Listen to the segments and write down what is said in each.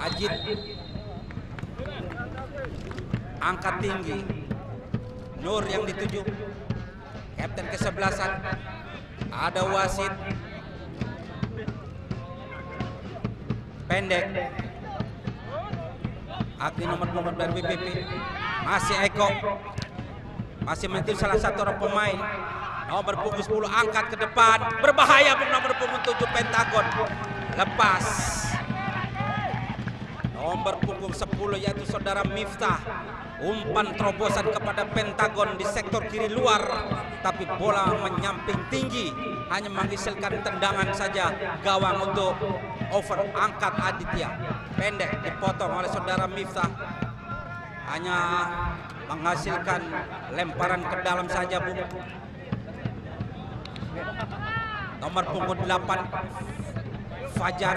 Ajit angkat tinggi. Nur yang dituju, kapten kesebelasan. Ada wasit pendek. Akti nomor punggung dari WPP. Masih Eko. Masih mentil salah satu orang pemain. Nomor punggung 10 angkat ke depan. Berbahaya nomor punggung 7 Pentagon. Lepas. Nomor punggung 10 yaitu saudara Miftah. Umpan terobosan kepada Pentagon di sektor kiri luar. Tapi bola menyamping tinggi. Hanya menghasilkan tendangan saja gawang untuk over. Angkat Aditya. Pendek dipotong oleh saudara Miftah. Hanya menghasilkan lemparan ke dalam saja, Bu. Nomor punggung 8 Fajar.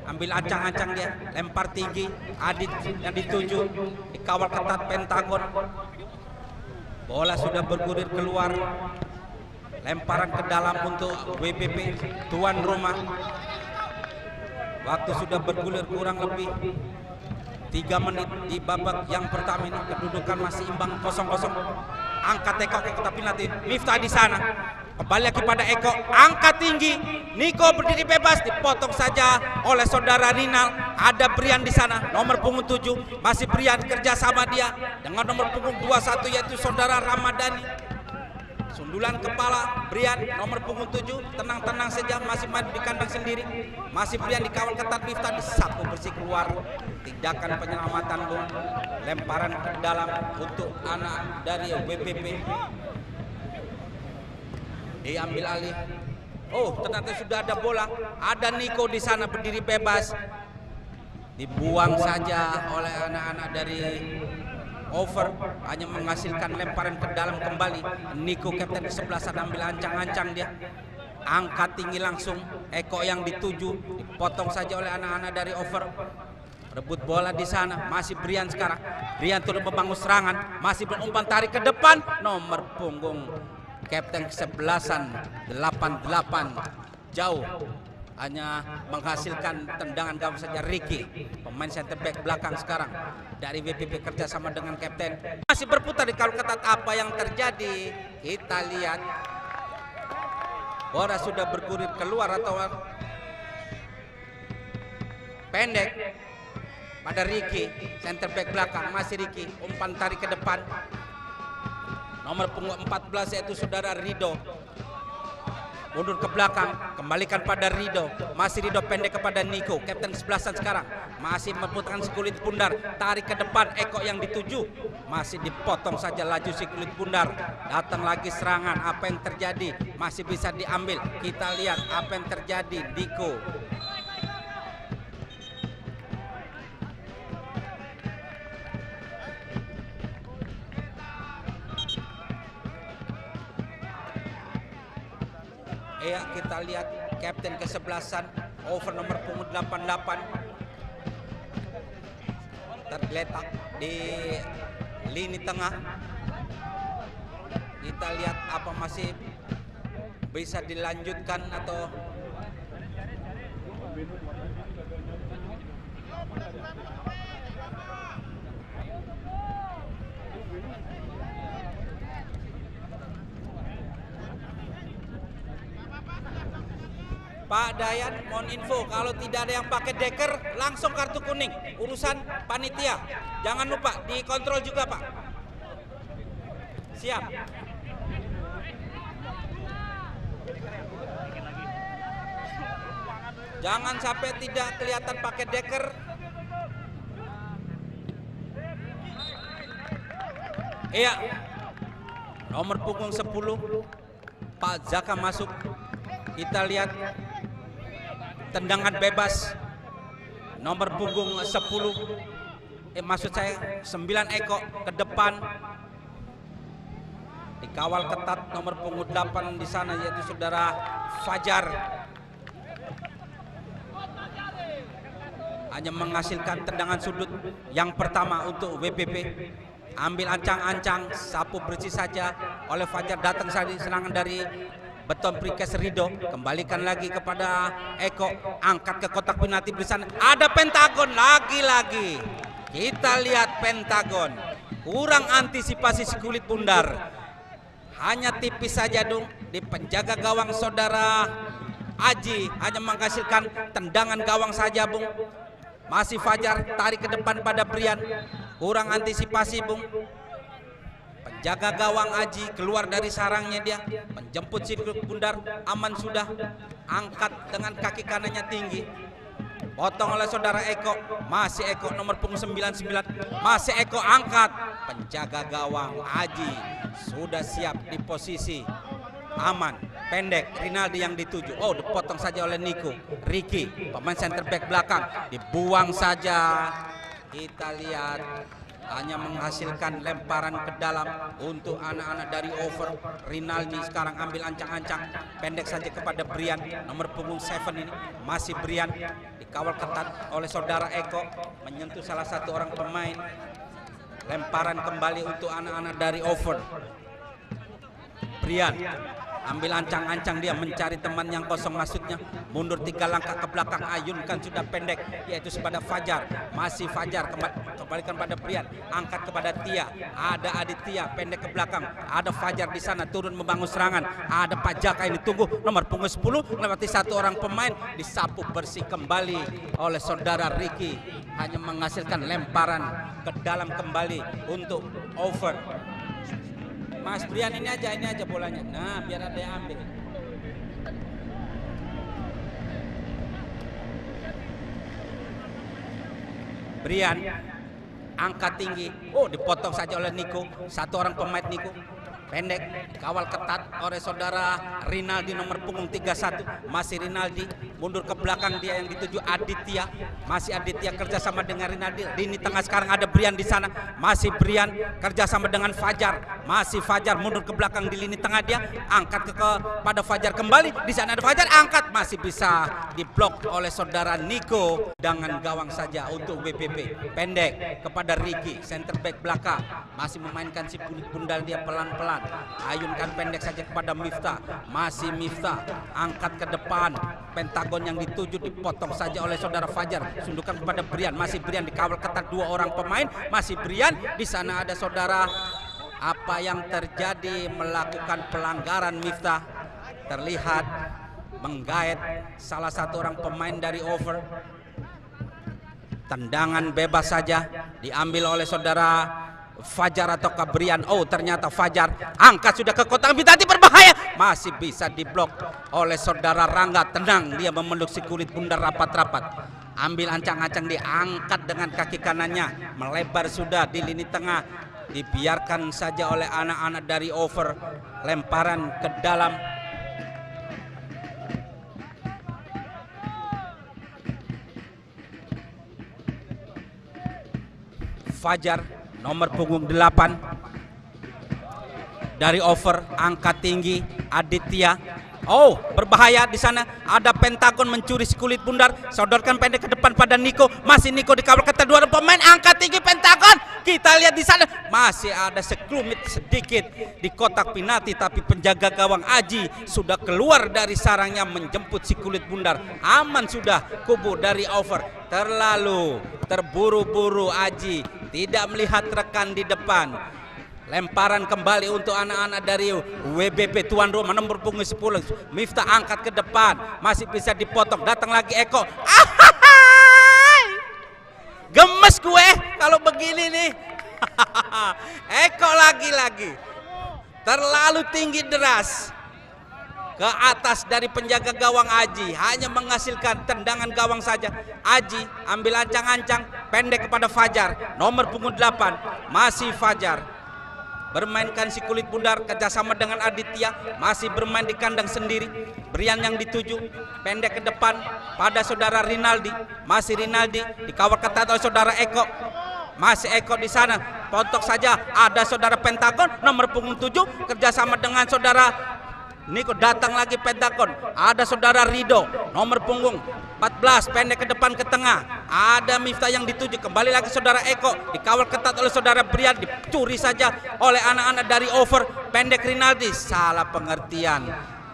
Ambil ancang-ancang dia, lempar tinggi. Adit yang dituju, dikawal ketat Pentagon. Bola sudah bergulir keluar. Lemparan ke dalam untuk WPP, tuan rumah. Waktu sudah bergulir kurang lebih 3 menit di babak yang pertama ini. Kedudukan masih imbang 0-0. Angkat Eko, tapi nanti Miftah di sana. Kembali lagi pada Eko, angkat tinggi. Niko berdiri bebas, dipotong saja oleh saudara Rinal. Ada Brian di sana, nomor punggung 7. Masih Brian kerjasama dia dengan nomor punggung 21 yaitu saudara Ramadhani. Sundulan kepala Brian, nomor punggung 7. Tenang-tenang saja, masih maju di kandang sendiri. Masih Brian dikawal ketat Miftah, disapu bersih keluar. Tindakan penyelamatan, Bu. Lemparan ke dalam untuk anak dari WPP. Diambil alih. Oh, ternyata sudah ada bola. Ada Niko di sana berdiri bebas. Dibuang saja oleh anak-anak dari over. Hanya menghasilkan lemparan ke dalam kembali. Niko kapten kesebelasan ambil ancang-ancang dia. Angkat tinggi langsung. Eko yang dituju. Dipotong saja oleh anak-anak dari over. Rebut bola di sana. Masih Brian sekarang. Brian turut membangun serangan. Masih berumpan tarik ke depan. Nomor punggung kapten kesebelasan 88 jauh. Hanya menghasilkan tendangan gawang saja. Ricky, pemain center back belakang sekarang dari WPP kerjasama dengan kapten. Masih berputar di kalau ketat. Apa yang terjadi? Kita lihat. Bola sudah bergulir keluar atau pendek pada Ricky, center back belakang. Masih Ricky, umpan tarik ke depan. Nomor punggung 14 yaitu saudara Rido. Mundur ke belakang, kembalikan pada Rido. Masih Rido pendek kepada Niko, kapten kesebelasan sekarang. Masih memputarkan sekulit pundar, tarik ke depan. Eko yang dituju, masih dipotong saja laju si kulit pundar. Datang lagi serangan, apa yang terjadi? Masih bisa diambil. Kita lihat apa yang terjadi. Niko. Ya, kita lihat kapten kesebelasan over nomor punggung 88 tergeletak di lini tengah. Kita lihat apa masih bisa dilanjutkan atau Pak Dayan, mohon info kalau tidak ada yang pakai deker langsung kartu kuning. Urusan panitia. Jangan lupa dikontrol juga, Pak. Siap. Jangan sampai tidak kelihatan pakai deker. Iya. Nomor punggung 10 Pak Zaka masuk. Kita lihat tendangan bebas nomor punggung 10 maksud saya 9 Eko ke depan, dikawal ketat nomor punggung 8 di sana yaitu saudara Fajar. Hanya menghasilkan tendangan sudut yang pertama untuk WPP. Ambil ancang-ancang, sapu bersih saja oleh Fajar. Datang saja serangan dari beton prikes Rido, kembalikan lagi kepada Eko, angkat ke kotak penalti di sana. Ada pentagon lagi-lagi. Kita lihat pentagon. Kurang antisipasi si kulit bundar. Hanya tipis saja dong di penjaga gawang saudara Aji, hanya menghasilkan tendangan gawang saja, Bung. Masih Fajar tarik ke depan pada Brian. Kurang antisipasi, Bung. Penjaga gawang Aji keluar dari sarangnya dia, menjemput si kulit bundar. Aman sudah, angkat dengan kaki kanannya tinggi. Potong oleh saudara Eko. Masih Eko nomor punggung 99. Masih Eko angkat. Penjaga gawang Aji sudah siap di posisi aman. Pendek, Rinaldi yang dituju. Oh, dipotong saja oleh Niko. Ricky, pemain center back belakang, dibuang saja. Kita lihat hanya menghasilkan lemparan ke dalam untuk anak-anak dari over. Rinaldi sekarang ambil ancang-ancang, pendek saja kepada Brian, nomor punggung 7 ini. Masih Brian, dikawal ketat oleh saudara Eko, menyentuh salah satu orang pemain. Lemparan kembali untuk anak-anak dari over. Brian ambil ancang-ancang, dia mencari teman yang kosong, maksudnya mundur 3 langkah ke belakang, ayunkan sudah pendek, yaitu kepada Fajar. Masih Fajar, kembalikan pada Brian, angkat kepada Tia. Ada Aditya pendek ke belakang, ada Fajar di sana turun membangun serangan. Ada Pak Jaka ini tunggu, nomor punggung 10 melewati satu orang pemain, disapu bersih kembali oleh saudara Ricky, hanya menghasilkan lemparan ke dalam kembali untuk over. Mas Brian ini aja bolanya. Nah, biar ada yang ambil. Brian angkat tinggi. Oh, dipotong saja oleh Niko. Satu orang pemain Niko. Pendek, kawal ketat oleh saudara Rinaldi nomor punggung 31. Masih Rinaldi, mundur ke belakang dia yang dituju Aditya. Masih Aditya kerjasama dengan Rinaldi. Lini tengah sekarang ada Brian di sana. Masih Brian kerjasama dengan Fajar. Masih Fajar mundur ke belakang di lini tengah dia. Angkat pada Fajar kembali. Di sana ada Fajar, angkat, masih bisa diblok oleh saudara Niko dengan gawang saja untuk WPP. Pendek kepada Ricky, center back belakang. Masih memainkan si kulit bundal dia pelan-pelan. Ayunkan pendek saja kepada Miftah. Masih Miftah, angkat ke depan. Pentagon yang dituju dipotong saja oleh saudara Fajar. Sundukan kepada Brian. Masih Brian dikawal ketat 2 orang pemain. Masih Brian, di sana ada saudara. Apa yang terjadi? Melakukan pelanggaran Miftah. Terlihat menggait salah satu orang pemain dari over. Tendangan bebas saja diambil oleh saudara Fajar atau Brian. Oh, ternyata Fajar angkat sudah ke kotak penalti, berbahaya. Masih bisa diblok oleh saudara Rangga. Tenang, dia memeluk si kulit bundar rapat-rapat. Ambil ancang-ancang, diangkat dengan kaki kanannya. Melebar sudah di lini tengah. Dibiarkan saja oleh anak-anak dari over. Lemparan ke dalam. Fajar nomor punggung 8 dari over, angkat tinggi Aditya. Oh, berbahaya di sana. Ada pentagon mencuri si kulit bundar. Sodorkan pendek ke depan pada Niko. Masih Niko dikawal ketat 2 pemain, angkat tinggi pentagon. Kita lihat di sana masih ada sekelumit sedikit di kotak penalti, tapi penjaga gawang Aji sudah keluar dari sarangnya menjemput si kulit bundar. Aman sudah kubu dari over. Terlalu terburu-buru Aji, tidak melihat rekan di depan. Lemparan kembali untuk anak-anak dari WBP tuan rumah nomor punggung 10. Miftah angkat ke depan, masih bisa dipotong. Datang lagi Eko. Gemes gue kalau begini nih. Eko lagi-lagi terlalu tinggi deras ke atas dari penjaga gawang Aji, hanya menghasilkan tendangan gawang saja. Aji ambil ancang-ancang, pendek kepada Fajar nomor punggung 8. Masih Fajar bermainkan si kulit bundar kerjasama dengan Aditya. Masih bermain di kandang sendiri. Brian yang dituju, pendek ke depan pada saudara Rinaldi. Masih Rinaldi dikawal ketat oleh saudara Eko. Masih Eko di sana, pontok saja. Ada saudara Pentagon nomor punggung 7 kerjasama dengan saudara Niko. Datang lagi Pentagon. Ada saudara Rido nomor punggung 14, pendek ke depan ke tengah. Ada Miftah yang dituju, kembali lagi saudara Eko, dikawal ketat oleh saudara Brian, dicuri saja oleh anak-anak dari over. Pendek Rinaldi, salah pengertian.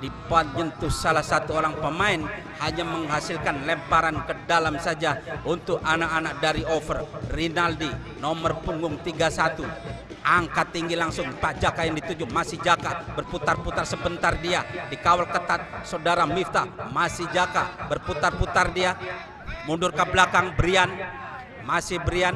menyentuh salah satu orang pemain, hanya menghasilkan lemparan ke dalam saja untuk anak-anak dari over. Rinaldi nomor punggung 31 angkat tinggi langsung. Pak Jaka yang dituju, masih Jaka berputar-putar sebentar, dia dikawal ketat saudara Miftah. Masih Jaka berputar-putar, dia mundur ke belakang. Brian, masih Brian.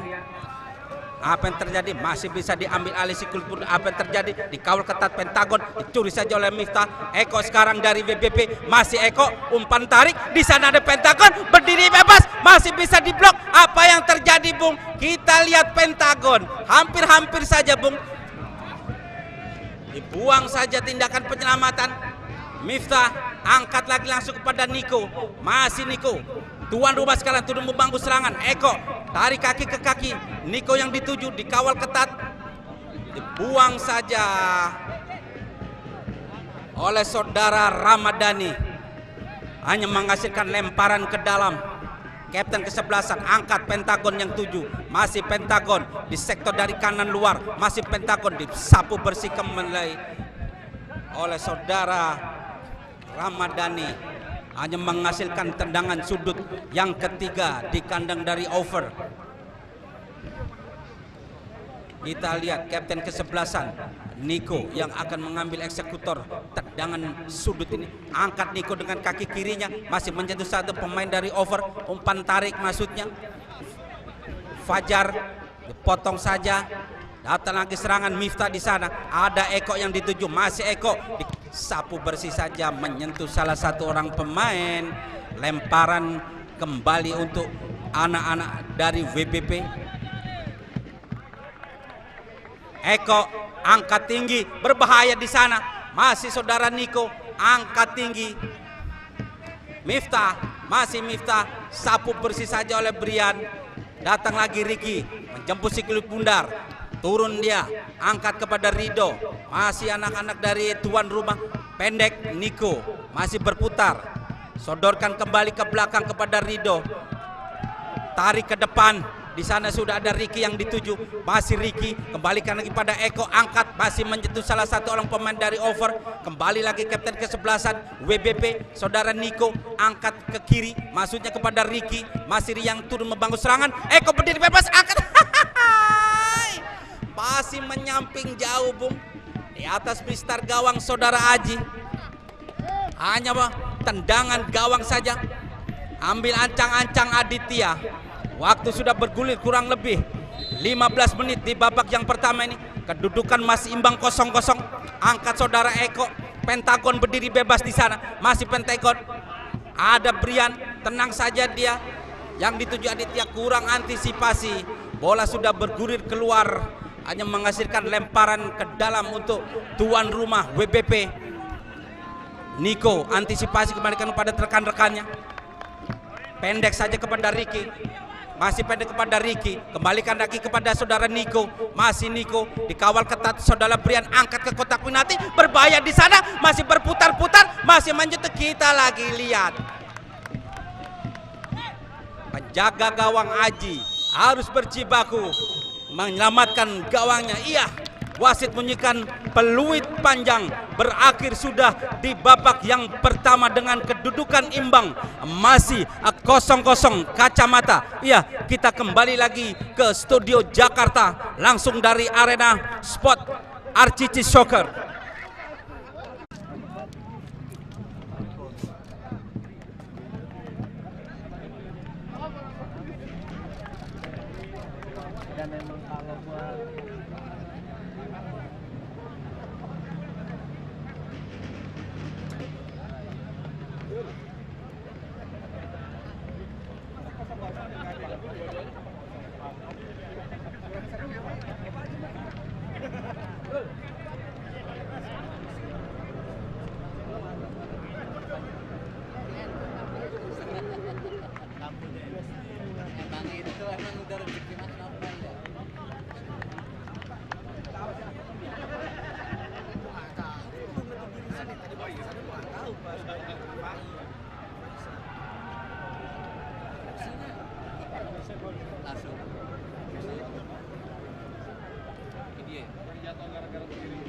Apa yang terjadi? Masih bisa diambil alih si Kultur. Apa yang terjadi? Dikawal ketat Pentagon, dicuri saja oleh Miftah. Eko sekarang dari WBP, masih Eko, umpan tarik. Di sana ada Pentagon berdiri bebas, masih bisa diblok. Apa yang terjadi, Bung? Kita lihat Pentagon, hampir-hampir saja, Bung, dibuang saja tindakan penyelamatan. Miftah angkat lagi langsung kepada Niko. Masih Niko, tuan rumah sekarang turun membangku serangan. Eko tarik kaki ke kaki. Niko yang dituju, dikawal ketat, dibuang saja oleh saudara Ramadhani. Hanya menghasilkan lemparan ke dalam. Kapten kesebelasan angkat Pentagon yang 7. Masih Pentagon di sektor dari kanan luar. Masih Pentagon disapu bersih kembali oleh saudara Ramadhani. Hanya menghasilkan tendangan sudut yang ketiga di kandang dari over. Kita lihat kapten kesebelasan Niko yang akan mengambil eksekutor tendangan sudut ini. Angkat Niko dengan kaki kirinya, masih menyentuh satu pemain dari over. Umpan tarik maksudnya. Fajar dipotong saja. Datang lagi serangan Miftah di sana. Ada Eko yang dituju, masih Eko disapu bersih saja, menyentuh salah satu orang pemain. Lemparan kembali untuk anak-anak dari WBP. Eko angkat tinggi, berbahaya di sana. Masih saudara Niko angkat tinggi. Miftah, masih Miftah, sapu bersih saja oleh Brian. Datang lagi Ricky, menjemput si kulit bundar. Turun dia, angkat kepada Rido. Masih anak-anak dari tuan rumah. Pendek Niko, masih berputar. Sodorkan kembali ke belakang kepada Rido. Tarik ke depan. Di sana sudah ada Ricky yang dituju. Masih Ricky, kembalikan lagi pada Eko, angkat, masih menyentuh salah satu orang pemain dari over. Kembali lagi kapten kesebelasan WBP, saudara Niko, angkat ke kiri, maksudnya kepada Ricky. Masih yang turun membangun serangan. Eko berdiri bebas, angkat. Masih menyamping jauh, Bung, di atas mistar gawang saudara Aji. Hanya tendangan gawang saja. Ambil ancang-ancang Aditya. Waktu sudah bergulir kurang lebih 15 menit di babak yang pertama ini. Kedudukan masih imbang 0-0. Angkat saudara Eko. Pentagon berdiri bebas di sana. Masih Pentagon. Ada Brian, tenang saja dia. Yang dituju Aditya kurang antisipasi. Bola sudah bergulir keluar. Hanya menghasilkan lemparan ke dalam untuk tuan rumah WBP. Niko antisipasi, kembalikan kepada rekan-rekannya. Pendek saja kepada Ricky. Masih pendek kepada Ricky, kembalikan lagi kepada saudara Niko. Masih Niko, dikawal ketat saudara Brian, angkat ke kotak penalti, berbahaya di sana, masih berputar-putar, masih menyentuh. Kita lagi lihat penjaga gawang Aji harus berjibaku menyelamatkan gawangnya. Iya, wasit bunyikan peluit panjang. Berakhir sudah di babak yang pertama dengan kedudukan imbang. Masih 0-0 kacamata. Iya, kita kembali lagi ke studio Jakarta langsung dari arena Sport RCC Soccer. Dan memang kalau buat emang itu emang udah rezeki Mas Novel ya. Langsung. Ini dia. Jatuh gara-gara begini.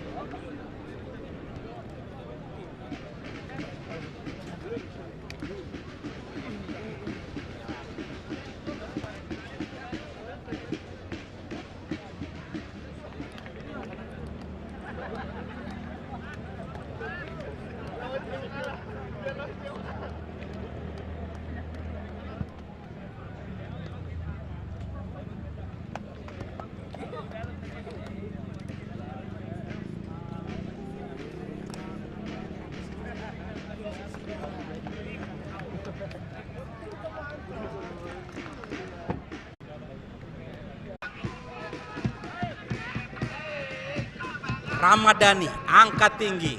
Ramadhani angkat tinggi,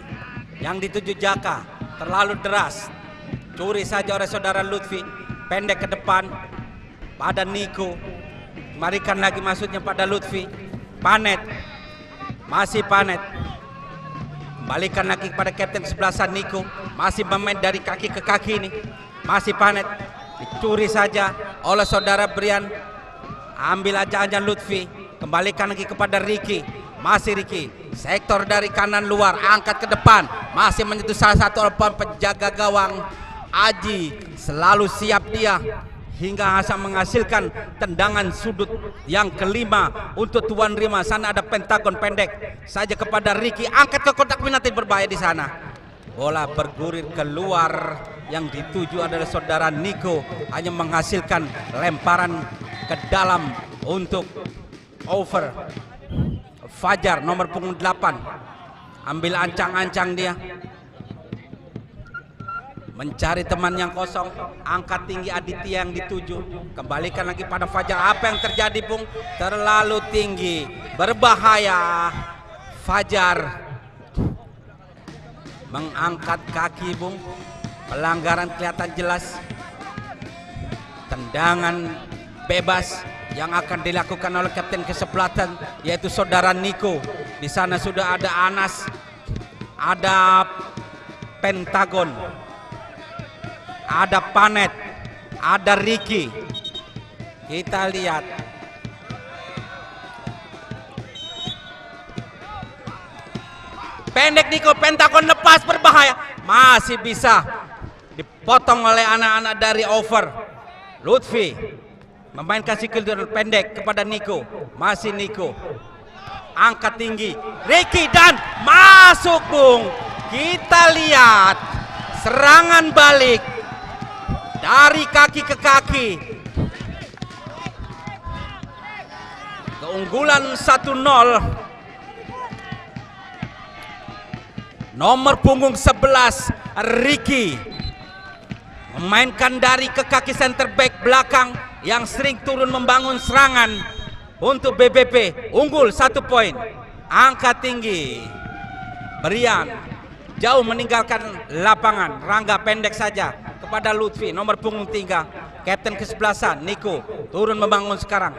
yang dituju Jaka terlalu deras, curi saja oleh saudara Lutfi, pendek ke depan pada Niko, kembalikan lagi maksudnya pada Lutfi, Panet, masih Panet, kembalikan lagi kepada kapten kesebelasan Niko, masih bermain dari kaki ke kaki ini, masih Panet, dicuri saja oleh saudara Brian, ambil aja Lutfi, kembalikan lagi kepada Ricky, masih Ricky, sektor dari kanan luar, angkat ke depan, masih menyentuh salah satu penjaga gawang Aji, selalu siap dia hingga Hasan menghasilkan tendangan sudut yang kelima untuk tuan Rima. Sana ada pentagon pendek saja kepada Ricky, angkat ke kotak penalti, berbahaya di sana. Bola bergulir keluar, yang dituju adalah saudara Niko, hanya menghasilkan lemparan ke dalam untuk over. Fajar nomor punggung 8 ambil ancang-ancang dia, mencari teman yang kosong, angkat tinggi Aditya yang dituju, kembalikan lagi pada Fajar. Apa yang terjadi Bung? Terlalu tinggi, berbahaya. Fajar mengangkat kaki Bung, pelanggaran kelihatan jelas, tendangan bebas yang akan dilakukan oleh kapten kesebelasan yaitu saudara Niko. Di sana sudah ada Anas, ada Pentagon, ada Panet, ada Ricky. Kita lihat pendek Niko, Pentagon lepas, berbahaya, masih bisa dipotong oleh anak-anak dari over. Lutfi memainkan skill pendek kepada Niko, masih Niko, angkat tinggi, Ricky dan masuk Bung. Kita lihat serangan balik dari kaki ke kaki, keunggulan 1-0. Nomor punggung 11 Ricky memainkan dari ke kaki center back belakang yang sering turun membangun serangan untuk BBP, unggul 1 poin. Angkat tinggi, Brian jauh meninggalkan lapangan, Rangga pendek saja kepada Lutfi, nomor punggung 3 kapten kesebelasan Niko, turun membangun sekarang,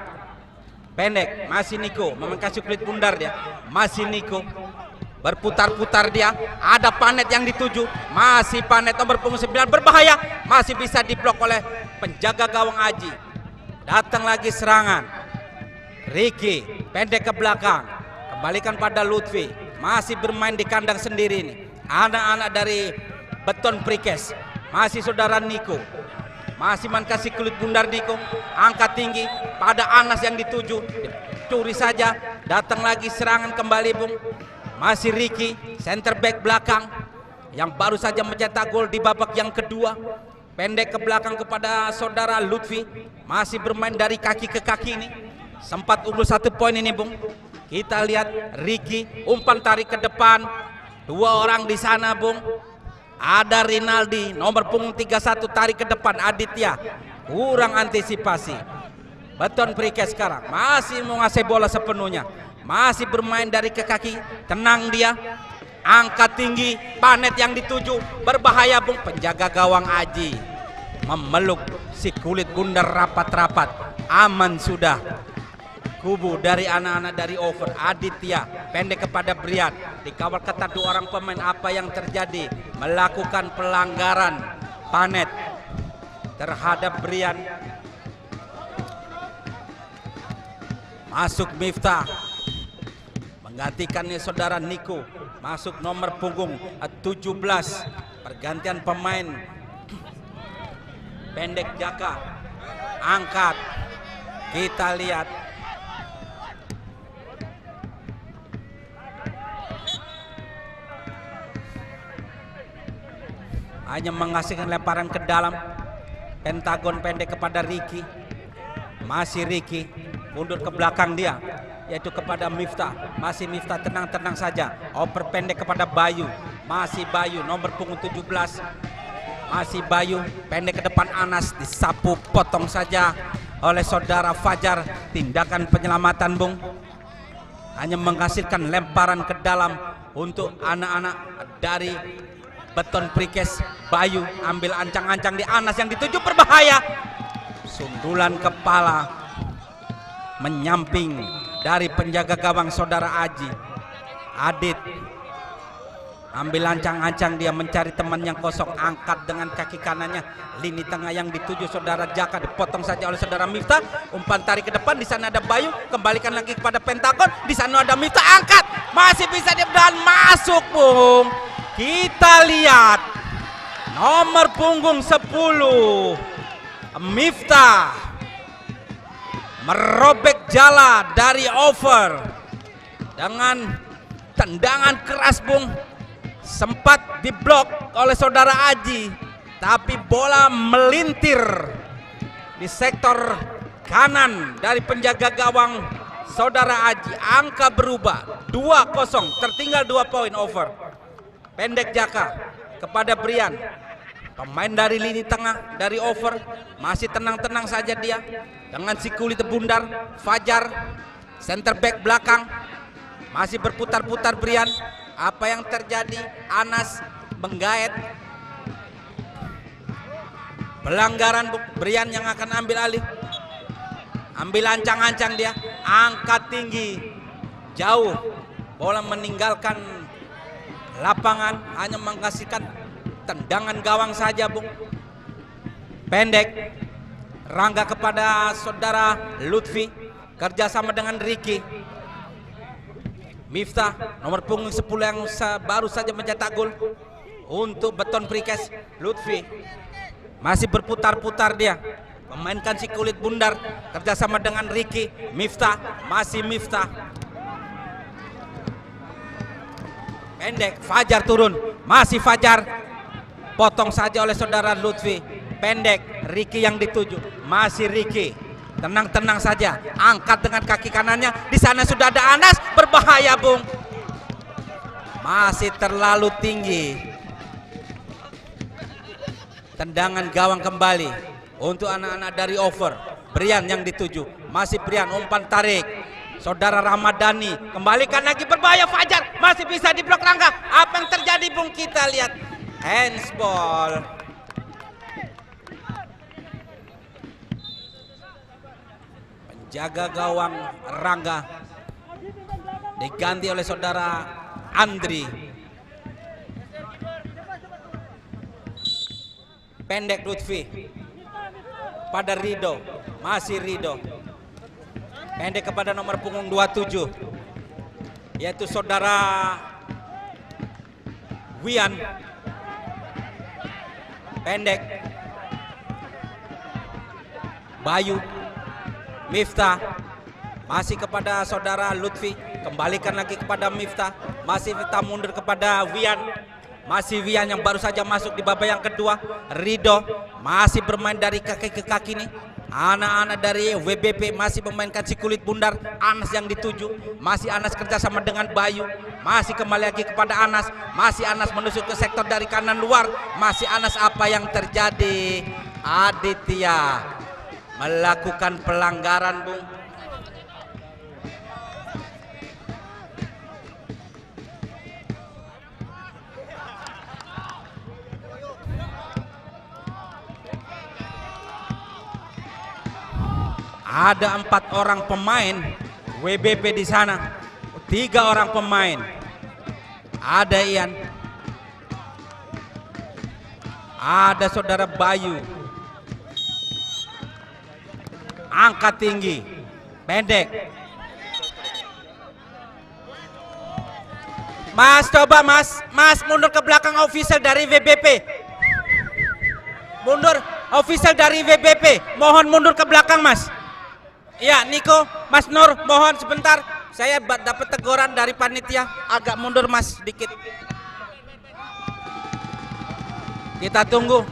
pendek, masih Niko, memakai kulit bundar dia, masih Niko, berputar-putar dia, ada Panet yang dituju, masih Panet nomor punggung 9, berbahaya, masih bisa diblok oleh penjaga gawang Aji. Datang lagi serangan, Ricky pendek ke belakang, kembalikan pada Lutfi, masih bermain di kandang sendiri ini, anak-anak dari Beton Prikes, masih saudara Niko, masih kasih kulit bundar Niko, angkat tinggi pada Anas yang dituju, curi saja, datang lagi serangan kembali Bung, masih Ricky center back belakang yang baru saja mencetak gol di babak yang kedua, pendek ke belakang kepada saudara Lutfi, masih bermain dari kaki ke kaki ini, sempat unggul 1 poin ini Bung. Kita lihat Ricky umpan tarik ke depan, 2 orang di sana Bung, ada Rinaldi nomor punggung 31 tarik ke depan, Aditya kurang antisipasi. Beton Prikes sekarang masih menguasai bola sepenuhnya, masih bermain dari ke kaki, tenang dia, angkat tinggi, Panet yang dituju, berbahaya Bung, penjaga gawang Aji memeluk si kulit bundar rapat-rapat, aman sudah. Kubu dari anak-anak dari over, Aditya pendek kepada Brian, dikawal ketat 2 orang pemain. Apa yang terjadi? Melakukan pelanggaran Panet terhadap Brian. Masuk Miftah, menggantikannya saudara Niko, masuk nomor punggung 17, pergantian pemain, pendek Jaka, angkat, kita lihat hanya menghasilkan lemparan ke dalam. Pentagon pendek kepada Ricky. Masih Ricky mundur ke belakang dia, yaitu kepada Miftah. Masih Miftah, tenang-tenang saja. Oper pendek kepada Bayu. Masih Bayu, nomor punggung 17. Masih Bayu, pendek ke depan Anas, disapu potong saja oleh saudara Fajar. Tindakan penyelamatan, Bung. Hanya menghasilkan lemparan ke dalam untuk anak-anak dari Beton Prikes. Bayu ambil ancang-ancang di Anas yang dituju, berbahaya. Sundulan kepala menyamping dari penjaga gawang saudara Aji. Adit ambil ancang-ancang, dia mencari teman yang kosong, angkat dengan kaki kanannya. Lini tengah yang dituju saudara Jaka, dipotong saja oleh saudara Miftah. Umpan tarik ke depan, di sana ada Bayu, kembalikan lagi kepada Pentagon. Di sana ada Miftah, angkat, masih bisa dan masuk, Bung. Kita lihat nomor punggung 10 Miftah merobek jala dari over dengan tendangan keras, Bung. Sempat diblok oleh saudara Aji, tapi bola melintir di sektor kanan dari penjaga gawang saudara Aji. Angka berubah 2-0, tertinggal 2 poin over. Pendek Jaka kepada Brian, pemain dari lini tengah dari over. Masih tenang-tenang saja dia dengan si kulit bundar. Fajar center back belakang, masih berputar-putar Brian. Apa yang terjadi? Anas menggait. Pelanggaran, Brian yang akan ambil alih. Ambil ancang-ancang dia, angkat tinggi, jauh. Bola meninggalkan lapangan, hanya menghasilkan tendangan gawang saja, Bung. Pendek, Rangga kepada saudara Lutfi, kerjasama dengan Ricky. Miftah, nomor punggung 10 yang baru saja mencetak gol untuk Beton Prikes. Lutfi masih berputar-putar dia, memainkan si kulit bundar, kerjasama dengan Ricky. Miftah, masih Miftah. Pendek, Fajar turun, masih Fajar, potong saja oleh saudara Lutfi. Pendek, Ricky yang dituju, masih Ricky. Tenang-tenang saja, angkat dengan kaki kanannya. Di sana sudah ada Anas, berbahaya, Bung. Masih terlalu tinggi. Tendangan gawang kembali untuk anak-anak dari over. Brian yang dituju, masih Brian, umpan tarik. Saudara Ramadhani, kembalikan lagi, berbahaya. Fajar masih bisa diblok Rangga. Apa yang terjadi, Bung? Kita lihat handsball. Jaga gawang Rangga diganti oleh saudara Andri. Pendek Lutfi pada Rido, masih Rido. Pendek kepada nomor punggung 27, yaitu saudara Wian. Pendek Bayu. Miftah masih kepada saudara Lutfi, kembalikan lagi kepada Miftah. Masih Miftah mundur kepada Wian. Masih Wian yang baru saja masuk di babak yang kedua. Rido masih bermain dari kaki ke kaki nih. Anak-anak dari WBP masih memainkan si kulit bundar. Anas yang dituju, masih Anas kerjasama dengan Bayu. Masih kembali lagi kepada Anas. Masih Anas menusuk ke sektor dari kanan luar. Masih Anas, apa yang terjadi? Aditya melakukan pelanggaran, Bung. Ada 4 orang pemain WBP di sana, 3 orang pemain. Ada Ian, ada saudara Bayu. Angkat tinggi, pendek. Mas, coba mas mundur ke belakang, official dari WBP. Mundur, official dari WBP. Mohon mundur ke belakang, Mas. Ya, Niko, Mas Nur, mohon sebentar. Saya dapat teguran dari panitia, agak mundur Mas, sedikit. Kita tunggu.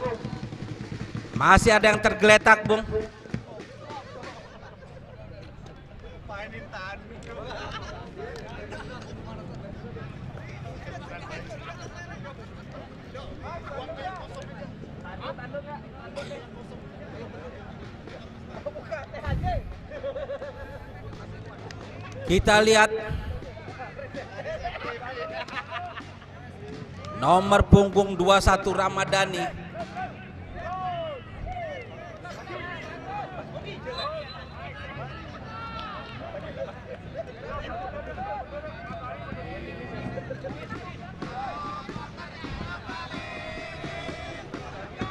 Masih ada yang tergeletak, Bung. Kita lihat nomor punggung 21 Ramadhani.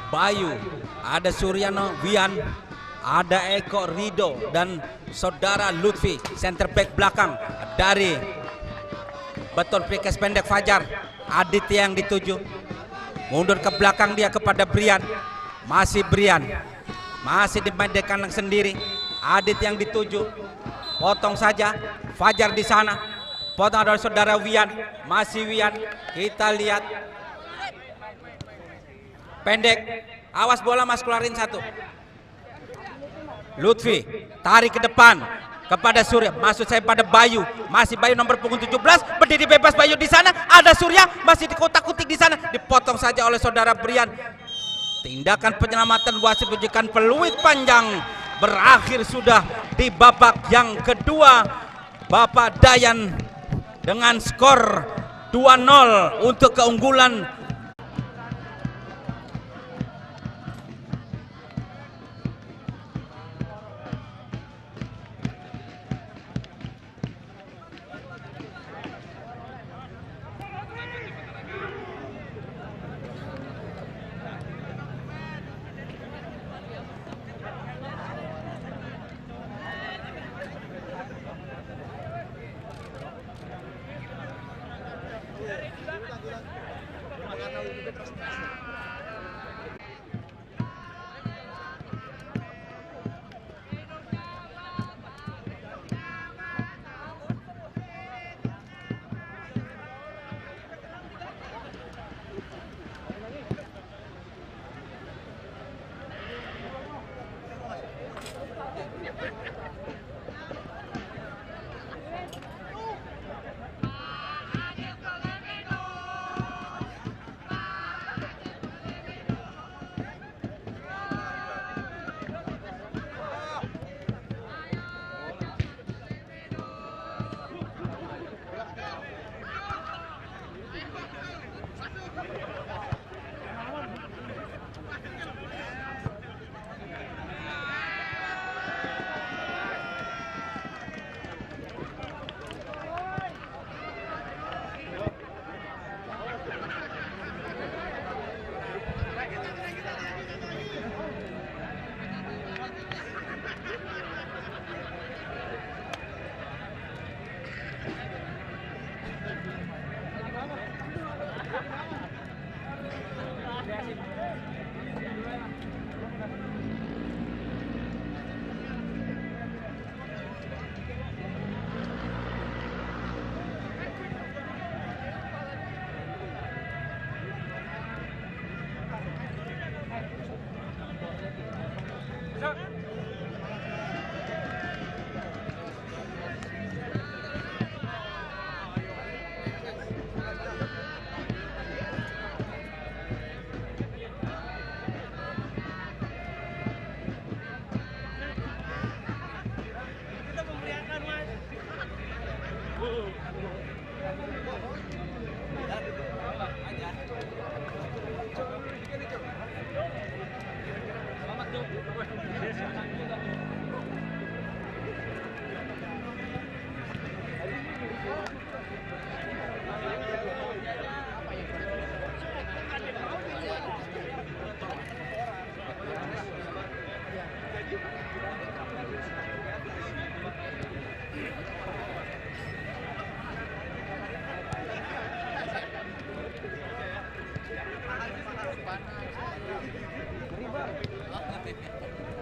Bayu, ada Suryano Wian, ada Eko Rido dan saudara Lutfi, center back belakang dari Beton Prikes pendek Fajar. Aditya yang dituju, mundur ke belakang dia kepada Brian, masih Brian, masih di main kanan sendiri. Adit yang dituju, potong saja Fajar di sana, potong dari saudara Wian, masih Wian. Kita lihat pendek, awas bola mas, keluarin satu. Lutfi tarik ke depan kepada Surya, maksud saya pada Bayu, masih Bayu nomor punggung 17, berdiri bebas Bayu di sana, ada Surya masih dikotak-kutik di sana, dipotong saja oleh saudara Brian. Tindakan penyelamatan wasit menunjukkan peluit panjang, berakhir sudah di babak yang kedua. Bapak Dayan dengan skor 2-0 untuk keunggulan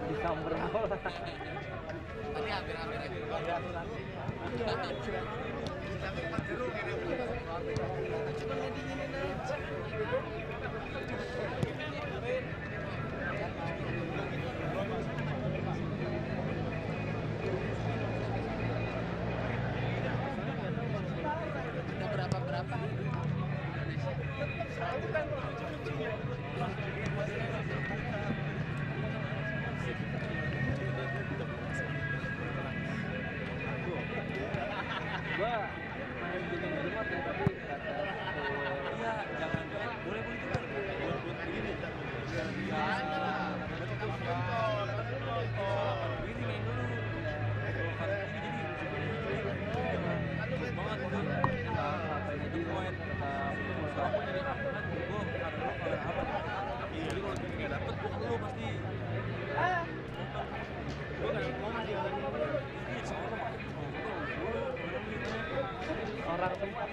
disamber bola. Tadi hampir-hampir aja. Orang tempat.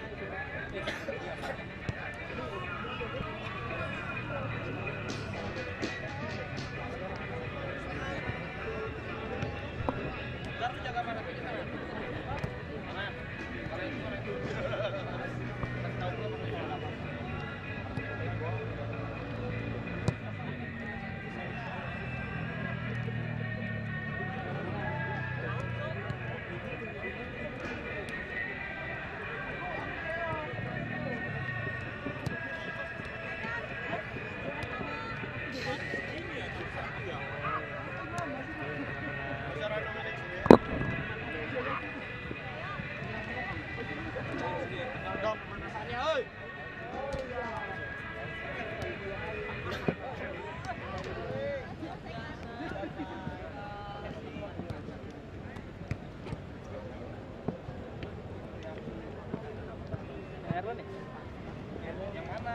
Yang mana?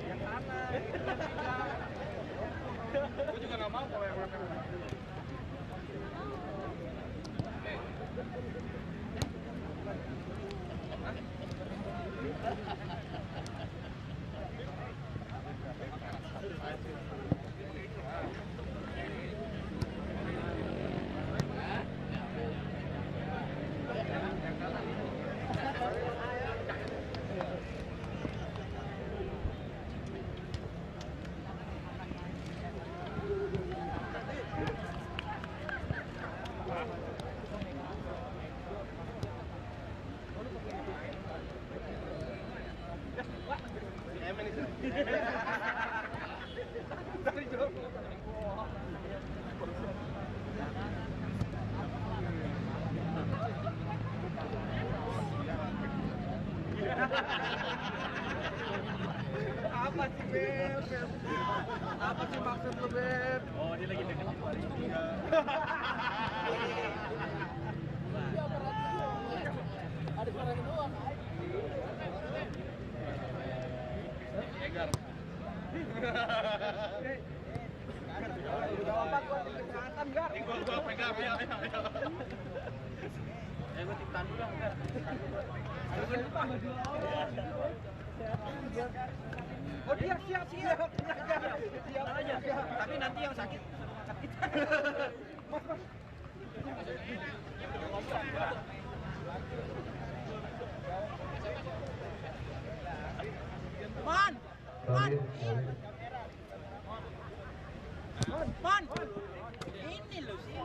Yang mana? Gue juga nggak mau kalau yang mana. Apa sih, Beb? Apa sih maksud lu, Beb? Oh, dia lagi deketin juga. Ada suaranya doang. Egar. Jawaban gua kesehatan, Gar. Gua pegang ya. Gua tipan dulu lah, Gar. Oh dia siap aja. Tapi nanti yang sakit. Man. Ini loh sih.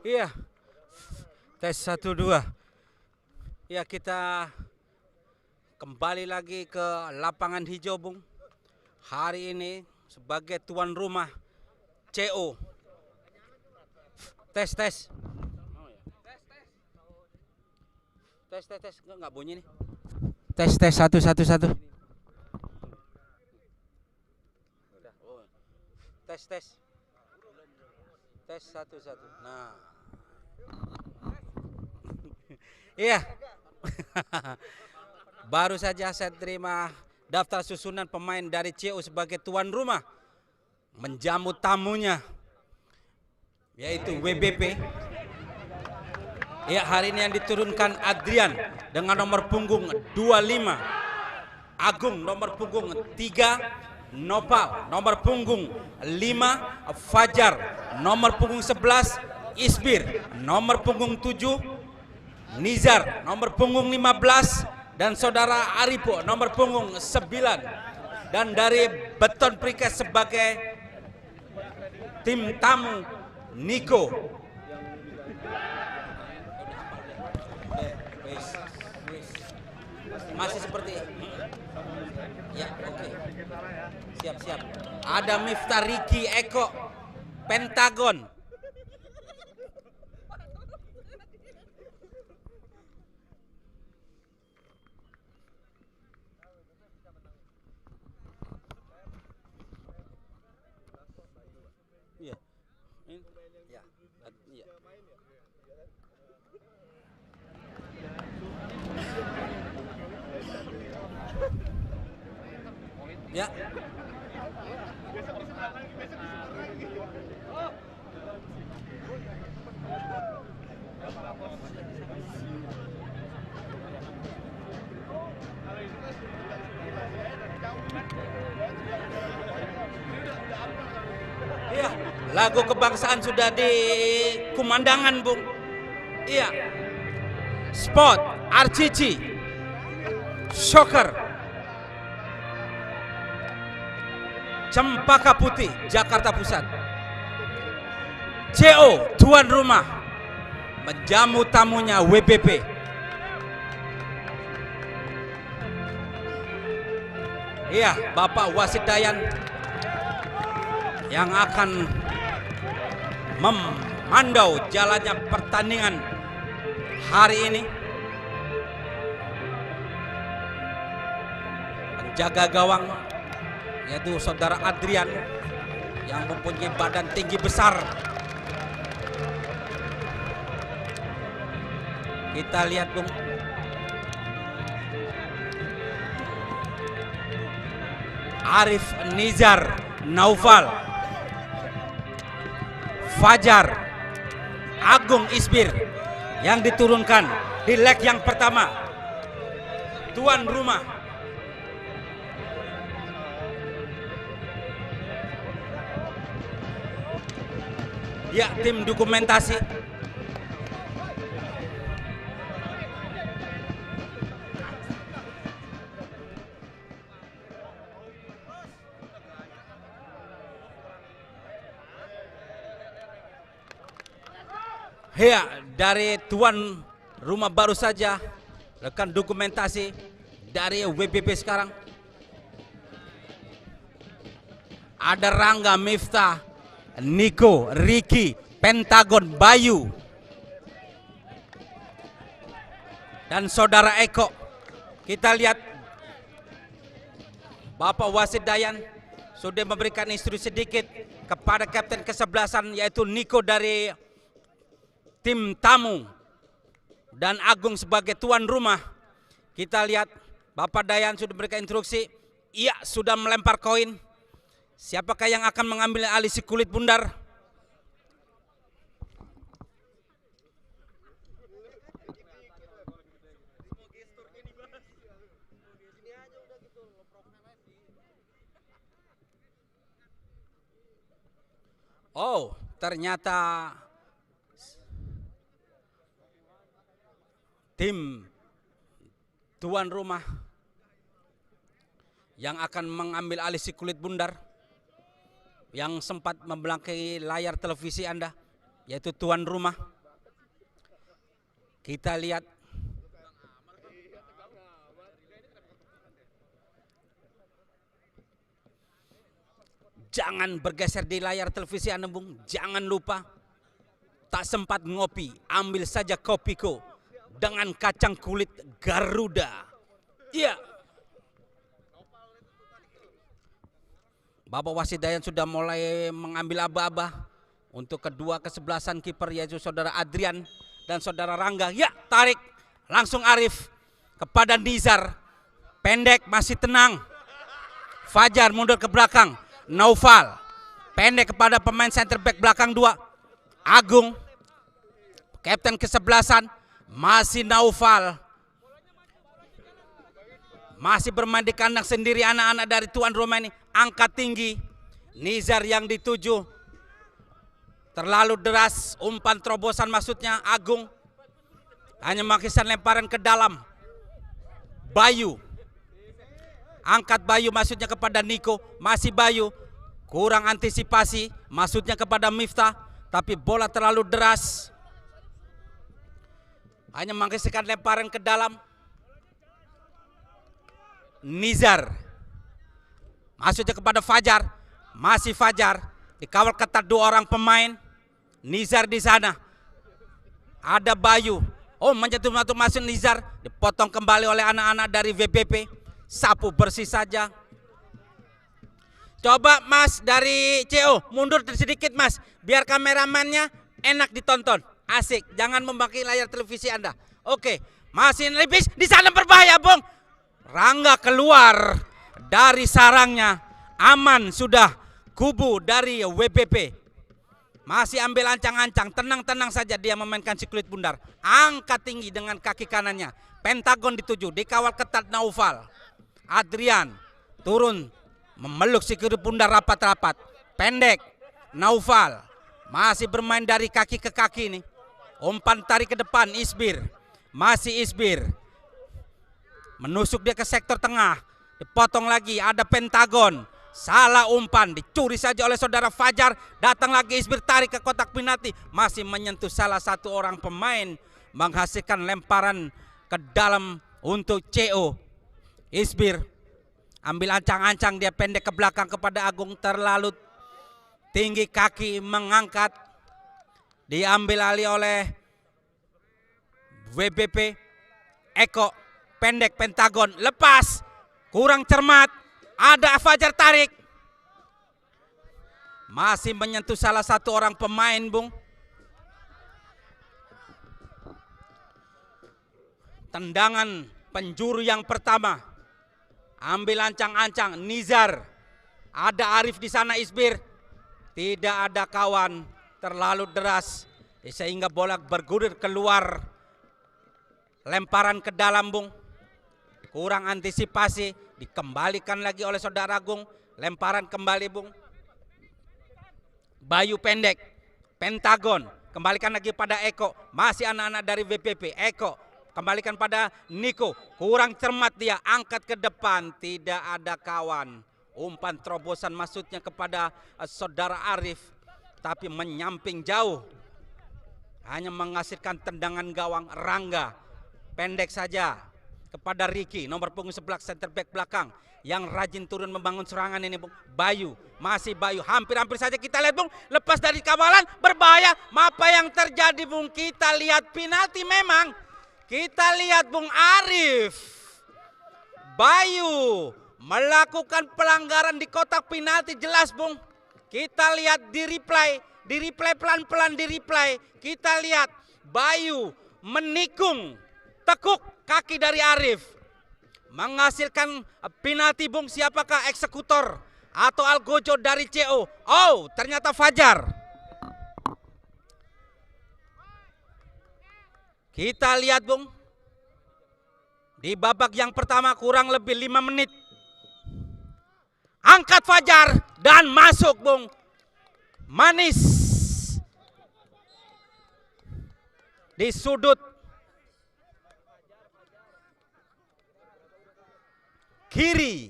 Iya, tes 1 2. Ya, kita kembali lagi ke lapangan hijau, Bung. Hari ini sebagai tuan rumah CO. Tes. Tes. Nggak bunyi nih. Tes 1 1 1. Tes. Tes 1 1. Nah. Iya. Baru saja saya terima daftar susunan pemain dari CO sebagai tuan rumah menjamu tamunya, yaitu WBP. Ya, hari ini yang diturunkan Adrian dengan nomor punggung 25, Agung nomor punggung 3, Nopal nomor punggung 5, Fajar nomor punggung 11, Isbir nomor punggung 7, Nizar nomor punggung 15, dan saudara Aripo nomor punggung 9. Dan dari Beton Prikes sebagai tim tamu Niko. Masih seperti ya, oke. Siap. Ada Miftah Riki Eko Pentagon. Iya. Iya. Ya. Iya, lagu kebangsaan sudah dikumandangkan, Bung. Iya. Sport, RCC, soccer, Cempaka Putih, Jakarta Pusat. CO tuan rumah menjamu tamunya WBP. Iya, Bapak Wasid Dayan yang akan memandau jalannya pertandingan hari ini. Penjaga gawang yaitu saudara Adrian yang mempunyai badan tinggi besar. Kita lihat Bung. Arif Nizar Naufal, Fajar Agung Isbir yang diturunkan di leg yang pertama. Tuan rumah. Ya, tim dokumentasi. Ya, dari tuan rumah baru saja rekan dokumentasi dari WBP sekarang. Ada Rangga, Miftah, Niko, Ricky, Pentagon, Bayu, dan saudara Eko. Kita lihat Bapak Wasid Dayan sudah memberikan instruksi sedikit kepada kapten kesebelasan yaitu Niko dari tim tamu dan Agung sebagai tuan rumah. Kita lihat Bapak Dayan sudah memberikan instruksi. Ia sudah melempar koin. Siapakah yang akan mengambil alih si kulit bundar? Oh, ternyata tim tuan rumah yang akan mengambil alih si kulit bundar yang sempat membelakangi layar televisi Anda, yaitu tuan rumah. Kita lihat jangan bergeser di layar televisi Anda, Bung. Jangan lupa, tak sempat ngopi, ambil saja kopiku dengan kacang kulit Garuda. Iya. Bapak Wasid Dayan sudah mulai mengambil aba-aba untuk kedua kesebelasan kiper yaitu saudara Adrian dan saudara Rangga. Ya, tarik langsung Arif kepada Nizar. Pendek masih tenang. Fajar mundur ke belakang. Naufal pendek kepada pemain center back belakang 2. Agung kapten kesebelasan masih Naufal. Masih bermain di kandang sendiri anak-anak dari tuan rumah ini. Angkat tinggi. Nizar yang dituju. Terlalu deras. Umpan terobosan maksudnya Agung. Hanya menghasilkan lemparan ke dalam. Bayu. Angkat Bayu maksudnya kepada Niko. Masih Bayu. Kurang antisipasi. Maksudnya kepada Miftah. Tapi bola terlalu deras. Hanya menghasilkan lemparan ke dalam. Nizar. Maksudnya kepada Fajar. Masih Fajar. Dikawal ketat 2 orang pemain. Nizar di sana. Ada Bayu. Oh, menjatuh masuk Nizar. Dipotong kembali oleh anak-anak dari VPP. Sapu bersih saja. Coba Mas dari CO mundur sedikit Mas. Biar kameramannya enak ditonton. Asik. Jangan membangkit layar televisi Anda. Oke. Masih Lipis. Di sana berbahaya, Bung. Rangga keluar dari sarangnya. Aman sudah kubu dari WPP. Masih ambil ancang-ancang. Tenang-tenang saja dia memainkan si kulit bundar. Angkat tinggi dengan kaki kanannya. Pentagon dituju. Dikawal ketat Naufal. Adrian turun memeluk si kulit bundar rapat-rapat. Pendek Naufal. Masih bermain dari kaki ke kaki nih. Umpan tarik ke depan Isbir. Masih Isbir. Menusuk dia ke sektor tengah. Dipotong lagi. Ada Pentagon. Salah umpan. Dicuri saja oleh saudara Fajar. Datang lagi Isbir tarik ke kotak penalti. Masih menyentuh salah satu orang pemain. Menghasilkan lemparan ke dalam untuk CO. Isbir. Ambil ancang-ancang. Dia pendek ke belakang kepada Agung. Terlalu tinggi kaki mengangkat. Diambil alih oleh WBP. Eko. Pendek Pentagon. Lepas. Kurang cermat. Ada Fajar tarik. Masih menyentuh salah satu orang pemain, Bung. tendangan penjuru yang pertama. Ambil ancang-ancang Nizar. Ada Arif di sana Isbir. Tidak ada kawan, terlalu deras sehingga bola bergulir keluar. Lemparan ke dalam Bung. Kurang antisipasi, dikembalikan lagi oleh saudara Agung. Lemparan kembali Bung. Bayu pendek, Pentagon, kembalikan lagi pada Eko. Masih anak-anak dari VPP. Eko, kembalikan pada Niko. Kurang cermat dia, angkat ke depan. Tidak ada kawan. Umpan terobosan maksudnya kepada saudara Arif. Tapi menyamping jauh. Hanya menghasilkan tendangan gawang Rangga. Pendek saja kepada Ricky, nomor punggung sebelah center back belakang. Yang rajin turun membangun serangan ini Bung. Bayu, masih Bayu. Hampir-hampir saja kita lihat Bung. Lepas dari kawalan, berbahaya. Apa yang terjadi Bung? Kita lihat penalti memang. Kita lihat Bung Arif. Bayu melakukan pelanggaran di kotak penalti jelas Bung. Kita lihat di replay pelan-pelan di replay. Kita lihat Bayu menikung, tekuk kaki dari Arif. Menghasilkan penalti Bung. Siapakah eksekutor atau algojo dari CO? Oh, ternyata Fajar. Kita lihat Bung. Di babak yang pertama kurang lebih 5 menit. Angkat Fajar dan masuk Bung. Manis. Di sudut kiri,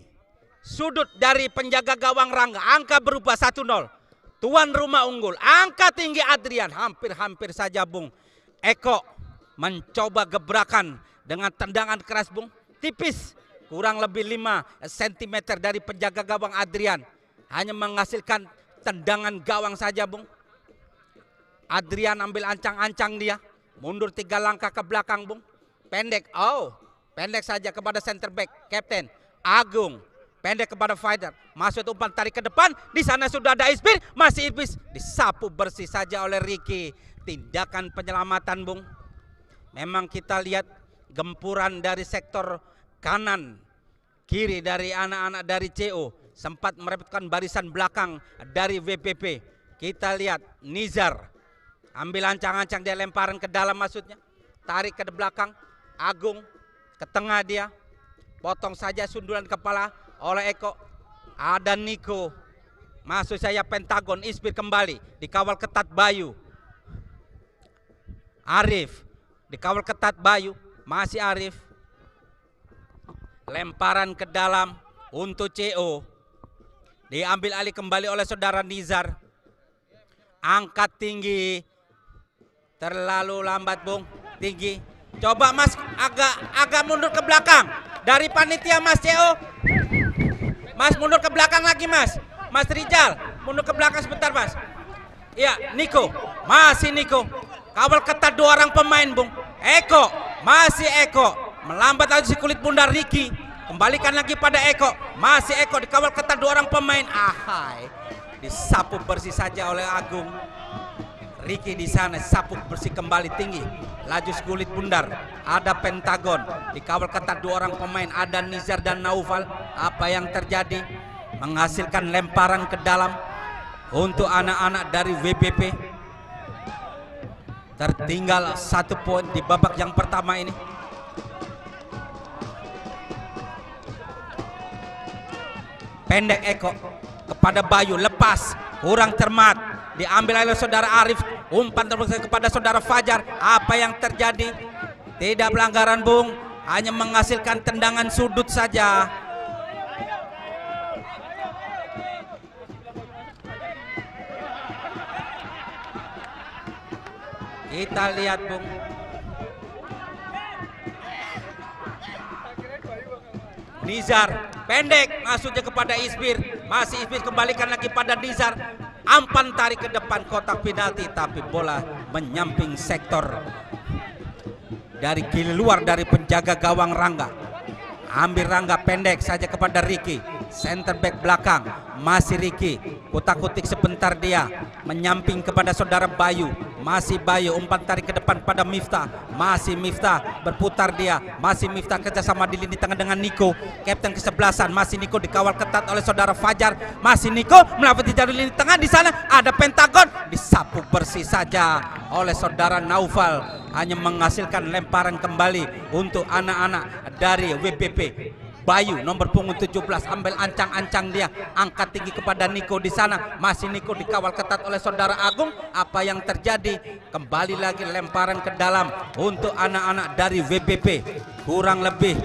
sudut dari penjaga gawang Rangga. Angka berubah 1-0. Tuan rumah unggul. Angka tinggi Adrian. Hampir-hampir saja Bung. Eko mencoba gebrakan dengan tendangan keras Bung. Tipis. Kurang lebih 5 cm dari penjaga gawang Adrian. Hanya menghasilkan tendangan gawang saja Bung. Adrian ambil ancang-ancang dia. Mundur 3 langkah ke belakang Bung. Pendek. Oh, pendek saja kepada center back. Kapten Agung, pendek kepada Fighter. Masuk umpan tarik ke depan. Di sana sudah ada Isbir. Masih Isbir. Disapu bersih saja oleh Ricky. Tindakan penyelamatan Bung. Memang kita lihat gempuran dari sektor kanan kiri dari anak-anak dari CO. Sempat merepotkan barisan belakang dari VPP. Kita lihat Nizar. Ambil ancang-ancang dia, lemparan ke dalam maksudnya. Tarik ke belakang. Agung ke tengah dia. Potong saja sundulan kepala oleh Eko. Ada Niko. Masuk saya Pentagon. Isbir kembali. Dikawal ketat Bayu. Arif. Dikawal ketat Bayu. Masih Arif. Lemparan ke dalam untuk CO. Diambil alih kembali oleh saudara Nizar. Angkat tinggi. Terlalu lambat Bung. Tinggi. Coba Mas agak mundur ke belakang. Dari panitia Mas CO. Mas mundur ke belakang lagi Mas. Mas Rijal mundur ke belakang sebentar Mas. Iya Niko. Masih Niko. Kawal ketat 2 orang pemain Bung. Eko. Masih Eko. Melambat lagi si kulit bundar Ricky. Kembalikan lagi pada Eko. Masih Eko. Dikawal ketat 2 orang pemain. Ahai. Disapu bersih saja oleh Agung. Ricky di sana sapu bersih kembali tinggi. Laju kulit bundar. Ada Pentagon. Dikawal ketat 2 orang pemain. Ada Nizar dan Naufal. Apa yang terjadi? Menghasilkan lemparan ke dalam untuk anak-anak dari WBP. Tertinggal 1 poin di babak yang pertama ini. Pendek Eko kepada Bayu. Lepas. Kurang cermat. Diambil oleh saudara Arif. Umpan terus kepada saudara Fajar. Apa yang terjadi? Tidak pelanggaran Bung. Hanya menghasilkan tendangan sudut saja. Kita lihat Bung. Nizar pendek masuknya kepada Isbir. Masih Isbir kembalikan lagi pada Nizar. Ampan tarik ke depan kotak penalti, tapi bola menyamping sektor dari kiri luar dari penjaga gawang Rangga. Ambil Rangga pendek saja kepada Ricky. Center back belakang masih Ricky. Kutak-kutik sebentar dia menyamping kepada saudara Bayu. masih Bayu, umpan tarik ke depan pada Miftah, masih Miftah berputar dia, masih Miftah kerjasama di lini tengah dengan Niko, kapten kesebelasan, masih Niko dikawal ketat oleh saudara Fajar, masih Niko melewati jalur lini tengah, di sana ada Pentagon, disapu bersih saja oleh saudara Naufal, hanya menghasilkan lemparan kembali untuk anak-anak dari WBP. Bayu nomor punggung 17 ambil ancang-ancang dia, angkat tinggi kepada Niko, di sana masih Niko dikawal ketat oleh saudara Agung. Apa yang terjadi? Kembali lagi lemparan ke dalam untuk anak-anak dari WBP, kurang lebih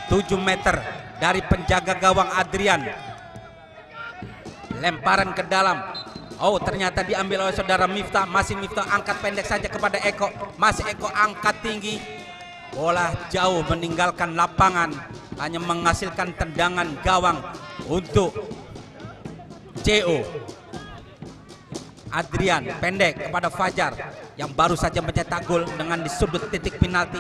7 meter dari penjaga gawang Adrian. Lemparan ke dalam, oh ternyata diambil oleh saudara Miftah, masih Miftah angkat pendek saja kepada Eko, masih Eko angkat tinggi, bola jauh meninggalkan lapangan, hanya menghasilkan tendangan gawang untuk CO. Adrian pendek kepada Fajar yang baru saja mencetak gol dengan di sudut titik penalti,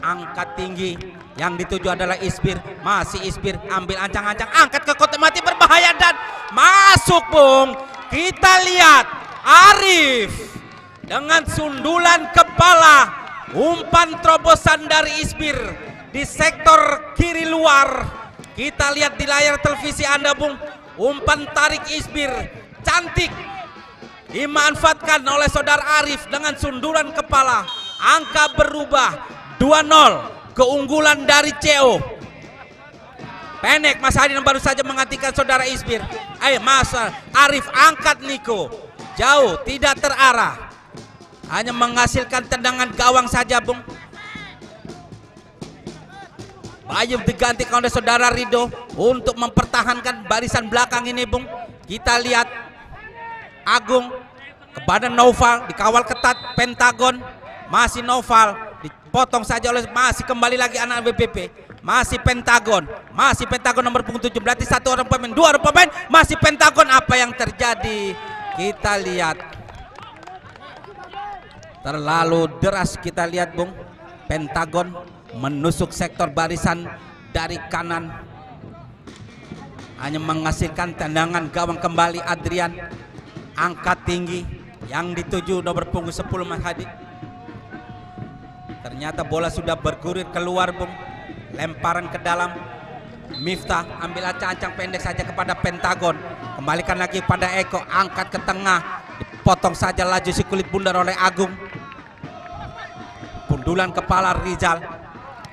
angkat tinggi, yang dituju adalah Isbir, masih Isbir ambil ancang-ancang, angkat ke kotak mati, berbahaya dan masuk Bung. Kita lihat Arif dengan sundulan kepala, umpan terobosan dari Isbir di sektor kiri luar. Kita lihat di layar televisi Anda Bung, umpan tarik Isbir cantik dimanfaatkan oleh saudara Arif dengan sundulan kepala. Angka berubah 2-0, keunggulan dari CO. Pendek Mas Hadi baru saja mengantikan saudara Isbir. Mas Arif angkat Niko, jauh tidak terarah, hanya menghasilkan tendangan gawang saja Bung. Bayu digantikan oleh saudara Rido untuk mempertahankan barisan belakang ini Bung. Kita lihat Agung kepada Naufal, dikawal ketat Pentagon, masih Naufal dipotong saja oleh, masih kembali lagi anak WBP, masih Pentagon nomor punggung 7, berarti 1 orang pemain, 2 orang pemain, masih Pentagon. Apa yang terjadi? Kita lihat terlalu deras, kita lihat Bung. Pentagon menusuk sektor barisan dari kanan, hanya menghasilkan tendangan gawang kembali. Adrian angkat tinggi, yang dituju nomor punggung 10 Mas Hadi. Ternyata bola sudah bergulir keluar Bung. Lemparan ke dalam, Miftah ambil ancang-ancang pendek saja kepada Pentagon, kembalikan lagi pada Eko, angkat ke tengah, dipotong saja laju si kulit bundar oleh Agung. Pundulan kepala Rizal,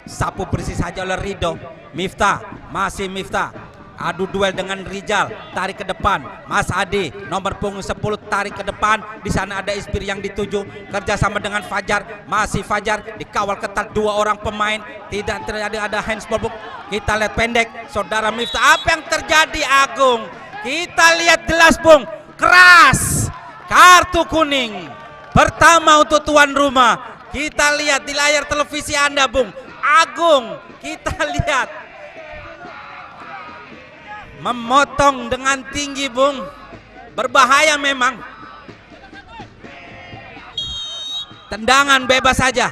sapu bersih saja oleh Rido. Miftah, masih Miftah, adu duel dengan Rizal, tarik ke depan. Mas Adi nomor punggung 10 tarik ke depan, di sana ada Isbir yang dituju, kerjasama dengan Fajar, masih Fajar dikawal ketat 2 orang pemain, tidak terjadi ada handsball. Kita lihat pendek saudara Miftah, apa yang terjadi Agung? Kita lihat jelas Bung, keras, kartu kuning pertama untuk tuan rumah. Kita lihat di layar televisi Anda Bung, Agung kita lihat memotong dengan tinggi Bung, berbahaya memang. Tendangan bebas saja.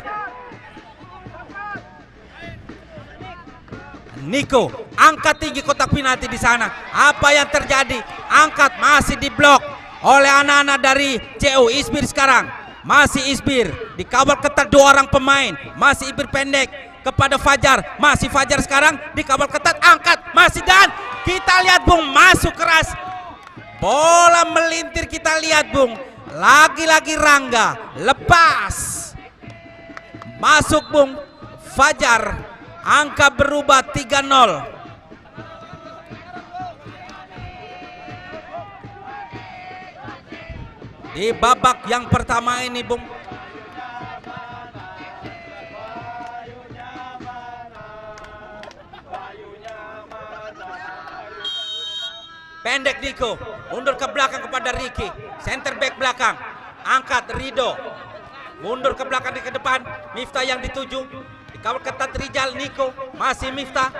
Niko angkat tinggi kotak penalti di sana. Apa yang terjadi? Angkat, masih diblok oleh anak-anak dari CO. Isbir sekarang, masih Isbir dikawal ketat 2 orang pemain, masih Isbir pendek kepada Fajar, masih Fajar sekarang dikawal ketat, angkat, masih, dan kita lihat Bung, masuk keras, bola melintir. Kita lihat Bung, lagi-lagi Rangga lepas, masuk Bung. Fajar, angka berubah 3-0. Di babak yang pertama ini Bung, pendek Niko, mundur ke belakang kepada Ricky, center back belakang, angkat Rido, mundur ke belakang di ke depan, Miftah yang dituju, dikawal ketat Rizal. Niko, masih Miftah,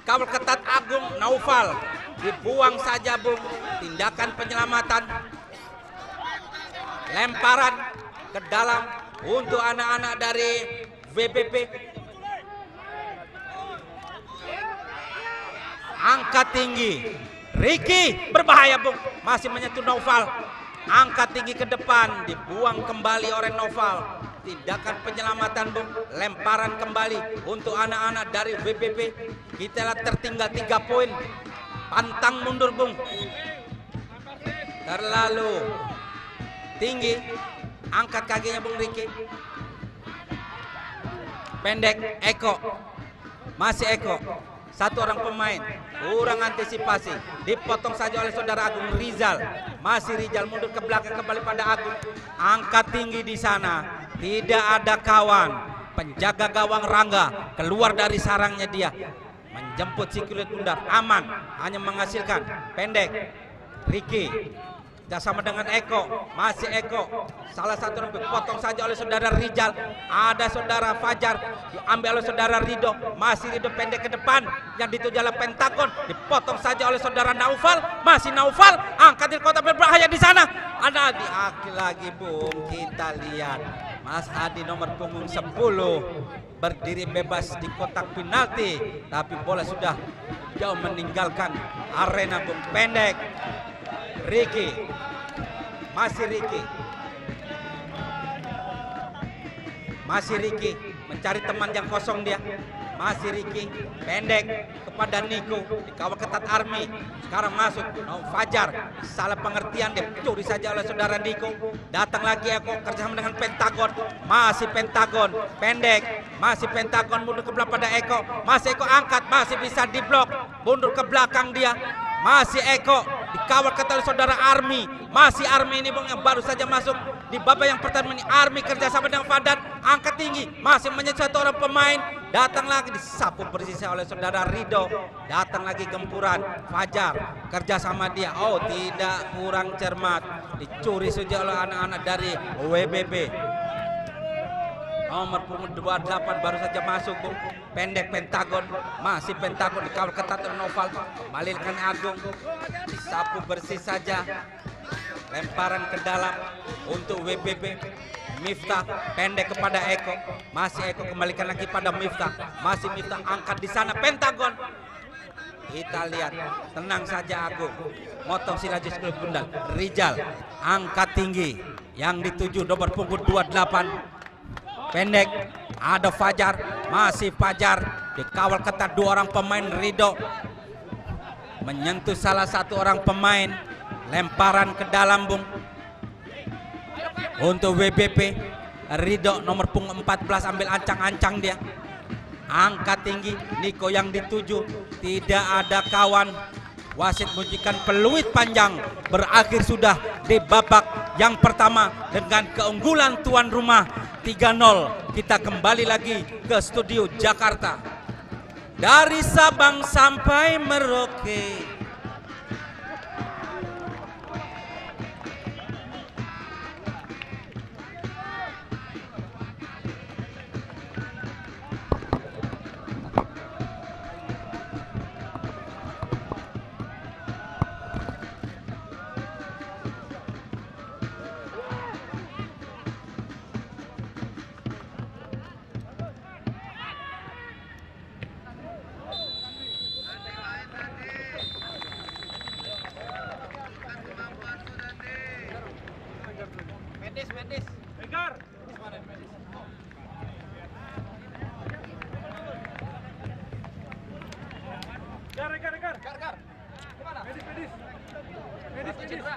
kawal ketat Agung, Naufal, dibuang saja Bung. Tindakan penyelamatan, lemparan ke dalam untuk anak-anak dari WBP. Angkat tinggi, Ricky berbahaya Bung, masih menyentuh Naufal, angkat tinggi ke depan, dibuang kembali oleh Noval. Tindakan penyelamatan Bung, lemparan kembali untuk anak-anak dari WBB. Kita lihat tertinggal 3 poin. Pantang mundur Bung. Terlalu tinggi, angkat kakinya Bung Riki. Pendek, Eko. Masih Eko. Satu orang pemain, kurang antisipasi, dipotong saja oleh saudara Agung Rizal. Masih Rizal mundur ke belakang kembali pada Agung. Angkat tinggi di sana, tidak ada kawan. Penjaga gawang Rangga keluar dari sarangnya dia, menjemput si kulit bundar, aman, hanya menghasilkan pendek. Riki bersama dengan Eko, masih Eko. Salah satu orang dipotong saja oleh saudara Rizal. Ada saudara Fajar, diambil oleh saudara Rido. Masih Rido pendek ke depan, yang dituju adalah Pentagon. Dipotong saja oleh saudara Naufal. Masih Naufal, angkat di kota berbahaya di sana. Ada di akhir lagi Bung, kita lihat Mas Adi nomor punggung 10 berdiri bebas di kotak penalti, tapi bola sudah jauh meninggalkan arena Bung. Pendek Riki, masih Riki, masih Riki mencari teman yang kosong dia. Masih Riki pendek kepada Niko, dikawal ketat Army. Sekarang masuk Fajar, salah pengertian dia, curi saja oleh saudara Niko. Datang lagi Eko kerjasama dengan Pentagon. Masih Pentagon pendek, masih Pentagon mundur ke belakang pada Eko. Masih Eko angkat, masih bisa diblok, mundur ke belakang dia. Masih Eko dikawal ketat oleh saudara Army. Masih Army ini Bung yang baru saja masuk di babak yang pertama ini. Army kerjasama dengan Fadat, angkat tinggi, masih menyentuh satu orang pemain. Datang lagi disapu persisnya oleh saudara Rido. Datang lagi gempuran Fajar kerjasama dia. Oh tidak, kurang cermat, dicuri saja oleh anak-anak dari WBB. Nomor punggung 28 baru saja masuk Bung. Pendek Pentagon, masih Pentagon dikawal ketat oleh Noval. Kembalikan Agung, disapu bersih saja. Lemparan ke dalam untuk WBB. Miftah pendek kepada Eko, masih Eko kembalikan lagi pada Miftah. Masih Miftah angkat di sana Pentagon. Kita lihat, tenang saja Agung. Motong si Rajis kulit bundar. Rizal angkat tinggi, yang dituju nomor punggung 28. Pendek, ada Fajar, masih Fajar dikawal ketat 2 orang pemain. Rido menyentuh salah satu orang pemain. Lemparan ke dalam Bung untuk WBP. Rido nomor punggung 14 ambil ancang-ancang dia, angkat tinggi. Niko yang dituju, tidak ada kawan. Wasit bunyikan peluit panjang. Berakhir sudah di babak yang pertama dengan keunggulan tuan rumah 3-0. Kita kembali lagi ke studio Jakarta. Dari Sabang sampai Merauke. Medis. Edgar. Gar. Kemana? Medis. Cedera.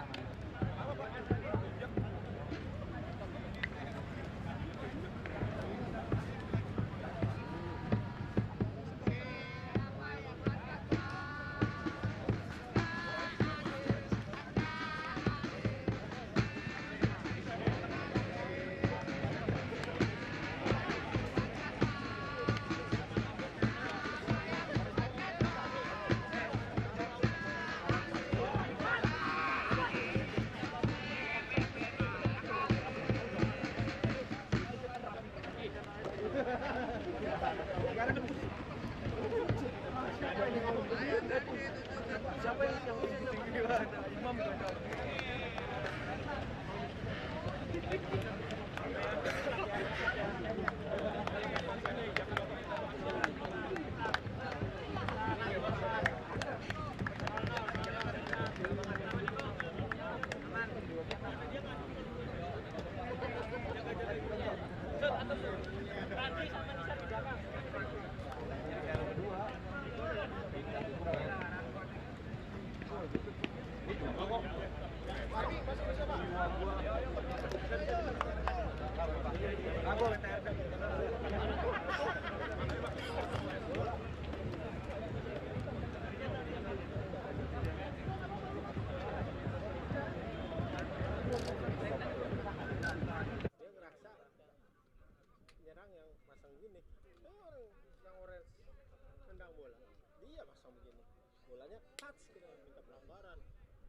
Iya, pasang begini. Bolanya touch kita minta pelanggaran.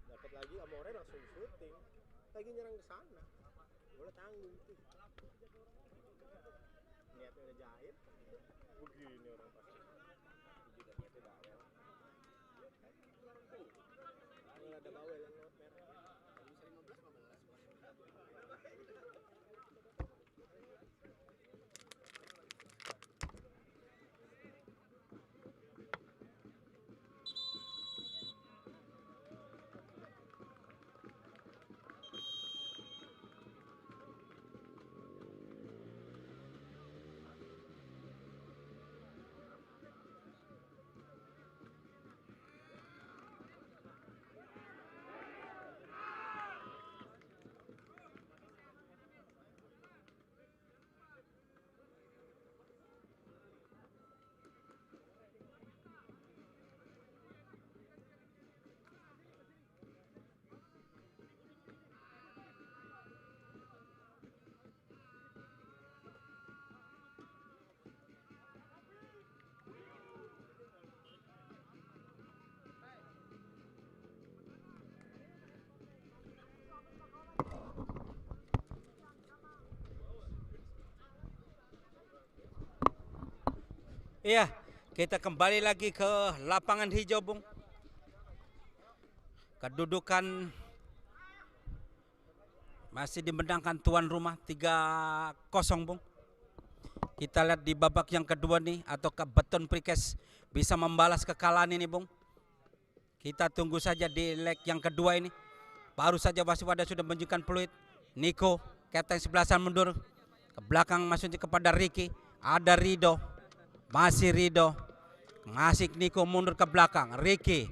Dapat lagi Amore langsung shooting. Lagi nyerang ke sana. Bola tanggung tuh. Niatnya udah jahit. Begini orang pasti. Juga niatnya bawel. Kalau ada bawel yang lewat merah. Bisa 15. Iya, kita kembali lagi ke lapangan hijau, Bung. Kedudukan masih dimenangkan tuan rumah 3-0, Bung. Kita lihat di babak yang kedua nih, atau Beton Prikes bisa membalas kekalahan ini, Bung. Kita tunggu saja di leg yang kedua ini. Baru saja Wasiwada sudah menunjukkan peluit. Niko, kapten sebelasan mundur ke belakang, maksudnya kepada Ricky. Ada Rido. Masih Rido, ngasih Niko mundur ke belakang. Ricky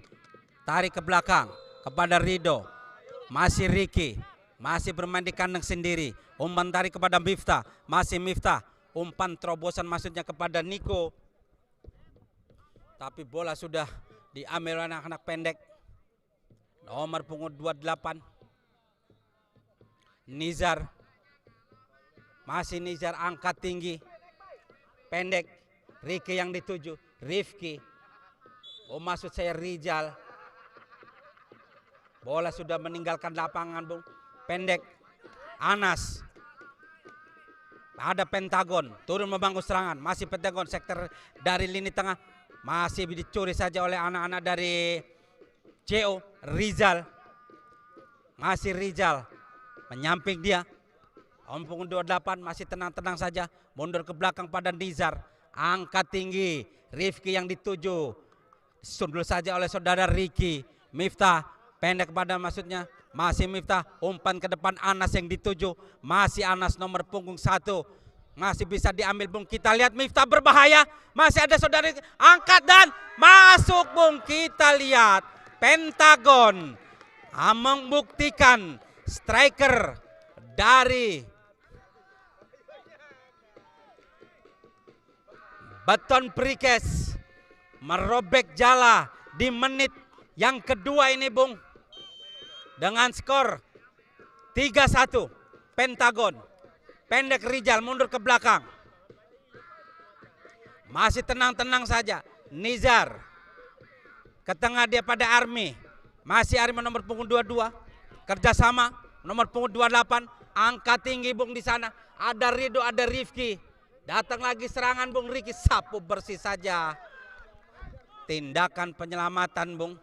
tarik ke belakang kepada Rido. Masih Ricky, masih bermain di kandang sendiri. Umpan tarik kepada Miftah. Masih Miftah, umpan terobosan maksudnya kepada Niko. Tapi bola sudah diambil oleh anak-anak pendek. Nomor punggung 28 Nizar. Masih Nizar, angkat tinggi, pendek. Ricky yang dituju, Rifki. Oh, maksud saya Rizal. Bola sudah meninggalkan lapangan, Bung. Pendek. Anas. Ada Pentagon, turun membangun serangan. Masih Pentagon, sektor dari lini tengah. Masih dicuri saja oleh anak-anak dari CO. Rizal. Masih Rizal. Menyamping dia. Ompong 28 masih tenang-tenang saja. Mundur ke belakang pada Nizar. Angkat tinggi, Rifki yang dituju. Sundul saja oleh saudara Ricky. Miftah, pendek kepada maksudnya. Masih Miftah, umpan ke depan Anas yang dituju. Masih Anas nomor punggung 1. Masih bisa diambil, Bung. Kita lihat Miftah berbahaya. Masih ada saudara, angkat dan masuk, Bung. Kita lihat Pentagon membuktikan striker dari Beton Prikes merobek jala di menit yang kedua ini, Bung. Dengan skor 3-1. Pentagon. Pendek Rizal mundur ke belakang. Masih tenang-tenang saja. Nizar. Ke tengah dia pada Army. Masih Army nomor punggung 22. Kerjasama nomor punggung 28. Angkat tinggi, Bung, di sana. Ada Rido, ada Rifki. Datang lagi serangan, Bung. Ricky sapu bersih saja. Tindakan penyelamatan, Bung.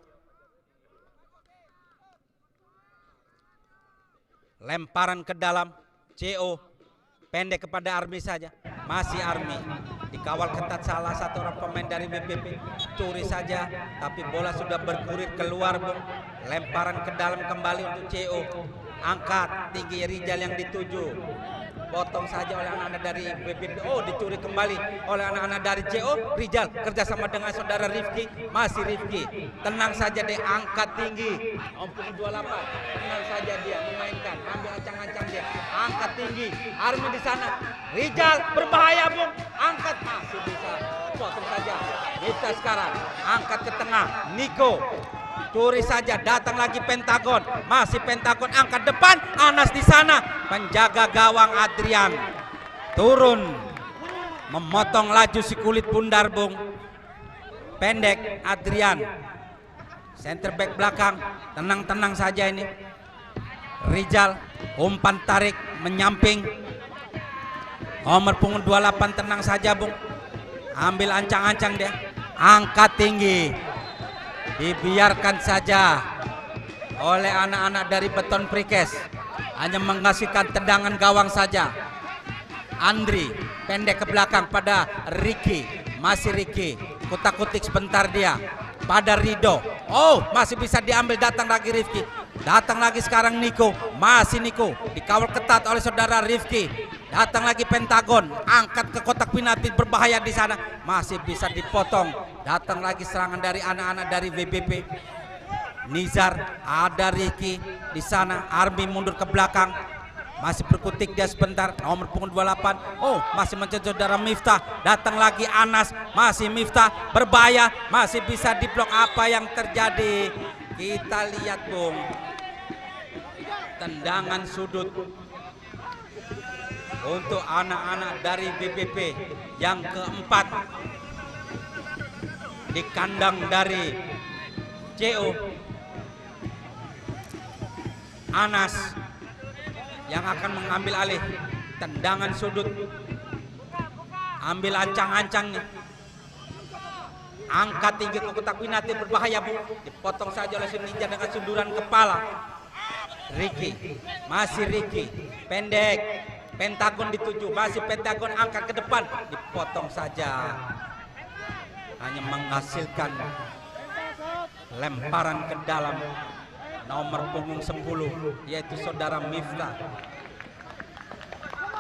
Lemparan ke dalam. CO pendek kepada Army saja. Masih Army. Dikawal ketat salah satu orang pemain dari BPP. Curi saja. Tapi bola sudah berkurir keluar, Bung. Lemparan ke dalam kembali untuk CO. Angkat tinggi Rizal yang dituju. Potong saja oleh anak-anak dari BPP. Oh, dicuri kembali oleh anak-anak dari CO. Rizal kerjasama dengan saudara Rifki. Masih Rifki. Tenang saja deh, angkat tinggi. Ompong 28. Tenang saja dia memainkan. Ambil ancang-ancang dia. Angkat tinggi. Army di sana. Rizal berbahaya, Bung. Angkat, masih bisa. Potong saja. Kita sekarang angkat ke tengah. Niko. Curi saja, datang lagi Pentagon. Masih Pentagon, angkat depan. Anas di sana. Penjaga gawang Adrian turun memotong laju si kulit bundar, Bung. Pendek Adrian, center back belakang, tenang-tenang saja ini. Rizal, umpan tarik menyamping. Nomor punggung 28, tenang saja Bung. Ambil ancang-ancang dia, angkat tinggi, dibiarkan saja oleh anak-anak dari Beton Prikes. Hanya menghasilkan tendangan gawang saja. Andri pendek ke belakang pada Ricky, masih Ricky, kutak-kutik sebentar dia pada Rido. Oh, masih bisa diambil, datang lagi Rifki, datang lagi sekarang Niko, masih Niko dikawal ketat oleh saudara Rifki. Datang lagi Pentagon, angkat ke kotak penalti, berbahaya di sana, masih bisa dipotong. Datang lagi serangan dari anak-anak dari VBP. Nizar, ada Ricky di sana, Army mundur ke belakang, masih berkutik dia sebentar. Nomor punggung 28, oh masih mencoba saudara Miftah. Datang lagi Anas, masih Miftah, berbahaya, masih bisa diblok. Apa yang terjadi? Kita lihat Bung, tendangan sudut untuk anak-anak dari BPP yang keempat di kandang dari CO. Anas yang akan mengambil alih tendangan sudut, ambil ancang-ancang nih, angkat tinggi ke kotak penalti, berbahaya Bu, dipotong saja oleh si Ninja dengan sunduran kepala. Ricky, masih Ricky, pendek, Pentagon dituju, masih Pentagon, angkat ke depan, dipotong saja. Hanya menghasilkan lemparan ke dalam. Nomor punggung 10 yaitu saudara Miftah.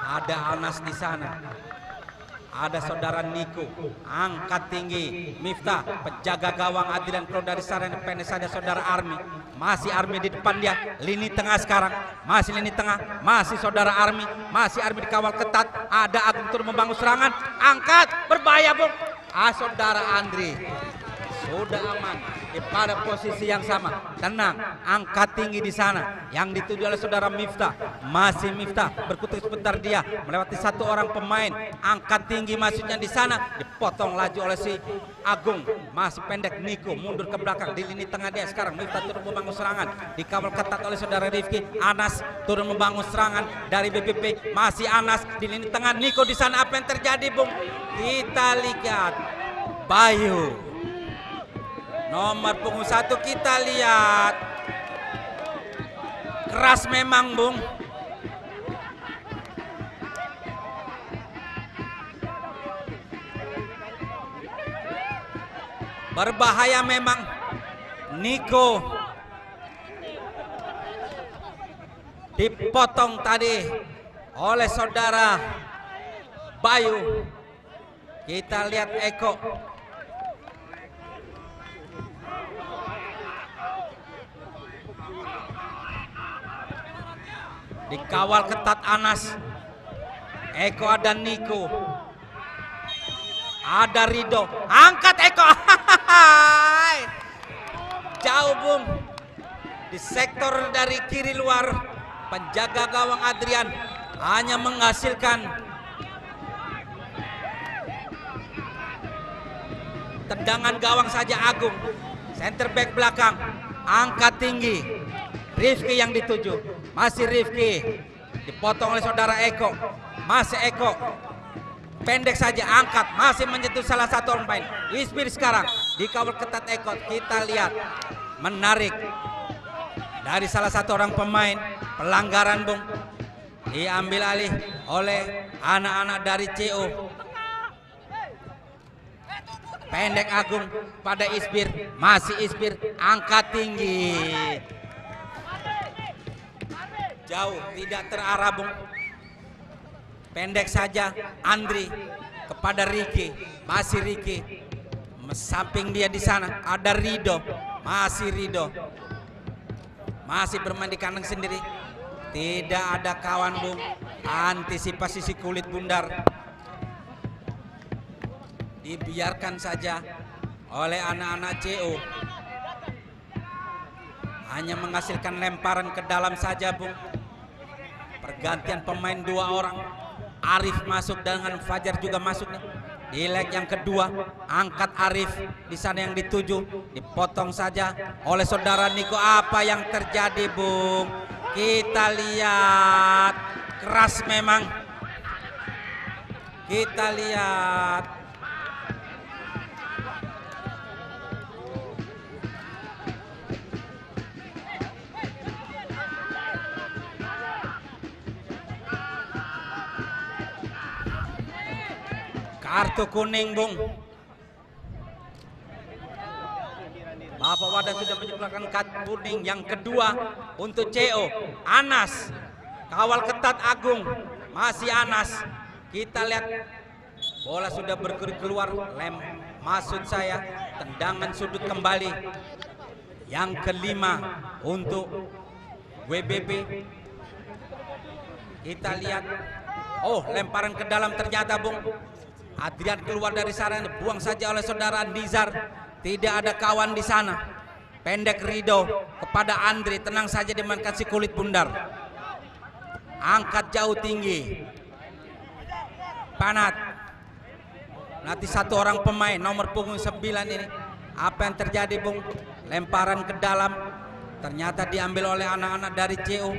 Ada Anas di sana. Ada saudara Niko, angkat tinggi Miftah, penjaga gawang Adrian keluar dari sana, pendek saja saudara Army. Masih Army di depan dia, lini tengah sekarang, masih lini tengah, masih saudara Army, masih Army dikawal ketat. Ada Agung turun membangun serangan, angkat, berbahaya Bung. Saudara Andri sudah aman pada posisi yang sama, tenang, angkat tinggi di sana, yang dituju oleh saudara Miftah. Masih Miftah berkutik sebentar dia melewati satu orang pemain, angkat tinggi masuknya di sana, dipotong laju oleh si Agung. Masih pendek Niko mundur ke belakang di lini tengah dia sekarang. Miftah turun membangun serangan, dikawal ketat oleh saudara Rifki. Anas turun membangun serangan dari BPP, masih Anas di lini tengah. Niko di sana, apa yang terjadi Bung? Kita lihat Bayu, nomor punggung 1, kita lihat keras memang Bung. Berbahaya memang. Niko dipotong tadi oleh saudara Bayu. Kita lihat Eko, dikawal ketat Anas. Eko, ada Niko, ada Rido, angkat Eko. Jauh Bung, di sektor dari kiri luar, penjaga gawang Adrian hanya menghasilkan tendangan gawang saja. Agung, center back belakang, angkat tinggi, Rifki yang dituju, masih Rifki, dipotong oleh saudara Eko. Masih Eko, pendek saja, angkat, masih menyentuh salah satu orang main. Isbir sekarang dikawal ketat Eko. Kita lihat menarik dari salah satu orang pemain, pelanggaran Bung, diambil alih oleh anak-anak dari CO. Pendek Agung pada Isbir, masih Isbir, angkat tinggi, jauh, tidak terarah Bung. Pendek saja Andri kepada Ricky, masih Ricky, samping dia di sana ada Rido, masih Rido, masih bermain di kandang sendiri, tidak ada kawan Bung. Antisipasi si kulit bundar dibiarkan saja oleh anak-anak CO. Hanya menghasilkan lemparan ke dalam saja Bung. Pergantian pemain 2 orang, Arif masuk dengan Fajar juga masuk nih. Di leg yang kedua, angkat Arif di sana yang dituju, dipotong saja oleh saudara Niko. Apa yang terjadi, Bung? Kita lihat, keras memang. Kita lihat. Kartu kuning, Bung. Bapak Wadah sudah menyebutkan kartu kuning yang kedua untuk CO. Anas, kawal ketat Agung, masih Anas. Kita lihat bola sudah bergerak keluar, maksud saya tendangan sudut kembali. Yang kelima untuk WBB. Kita lihat, oh lemparan ke dalam ternyata, Bung. Adrian keluar dari sana, buang saja oleh saudara Nizar. Tidak ada kawan di sana. Pendek Rido kepada Andri, tenang saja dimainkan si kulit bundar. Angkat jauh tinggi. Panat. Nanti satu orang pemain nomor punggung 9 ini. Apa yang terjadi, Bung? Lemparan ke dalam. Ternyata diambil oleh anak-anak dari CO.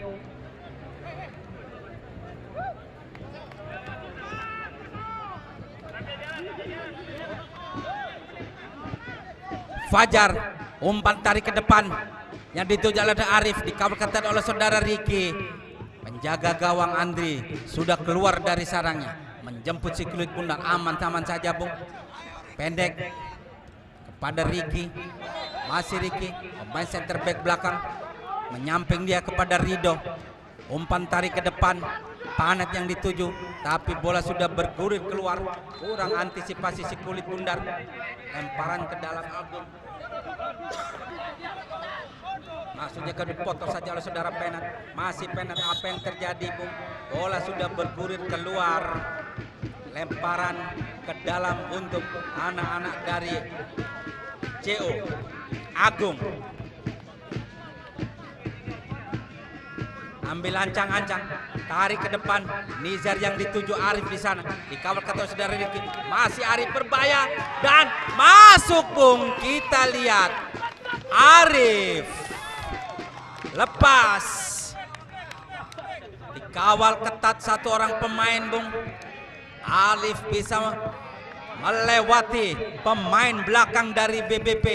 Fajar, umpan tarik ke depan yang dituju oleh Arif, dikawal ketat oleh saudara Riki. Penjaga gawang Andri sudah keluar dari sarangnya, menjemput si kulit bundar. Aman-aman saja, Bung. Pendek kepada Riki, masih Riki, pemain center back belakang, menyamping dia kepada Rido. Umpan tarik ke depan, Panat yang dituju, tapi bola sudah bergulir keluar. Kurang antisipasi si kulit bundar. Lemparan ke dalam Agung. Maksudnya ke dipotong saja oleh saudara Penat. Masih Penat, apa yang terjadi, Bung? Bola sudah bergulir keluar. Lemparan ke dalam untuk anak-anak dari CO. Agung ambil ancang-ancang, tarik ke depan. Nizar yang dituju Arif di sana, dikawal ketua saudara Riki. Masih Arif berbahaya dan masuk, Bung. Kita lihat Arif lepas, dikawal ketat satu orang pemain, Bung. Arif bisa melewati pemain belakang dari BBP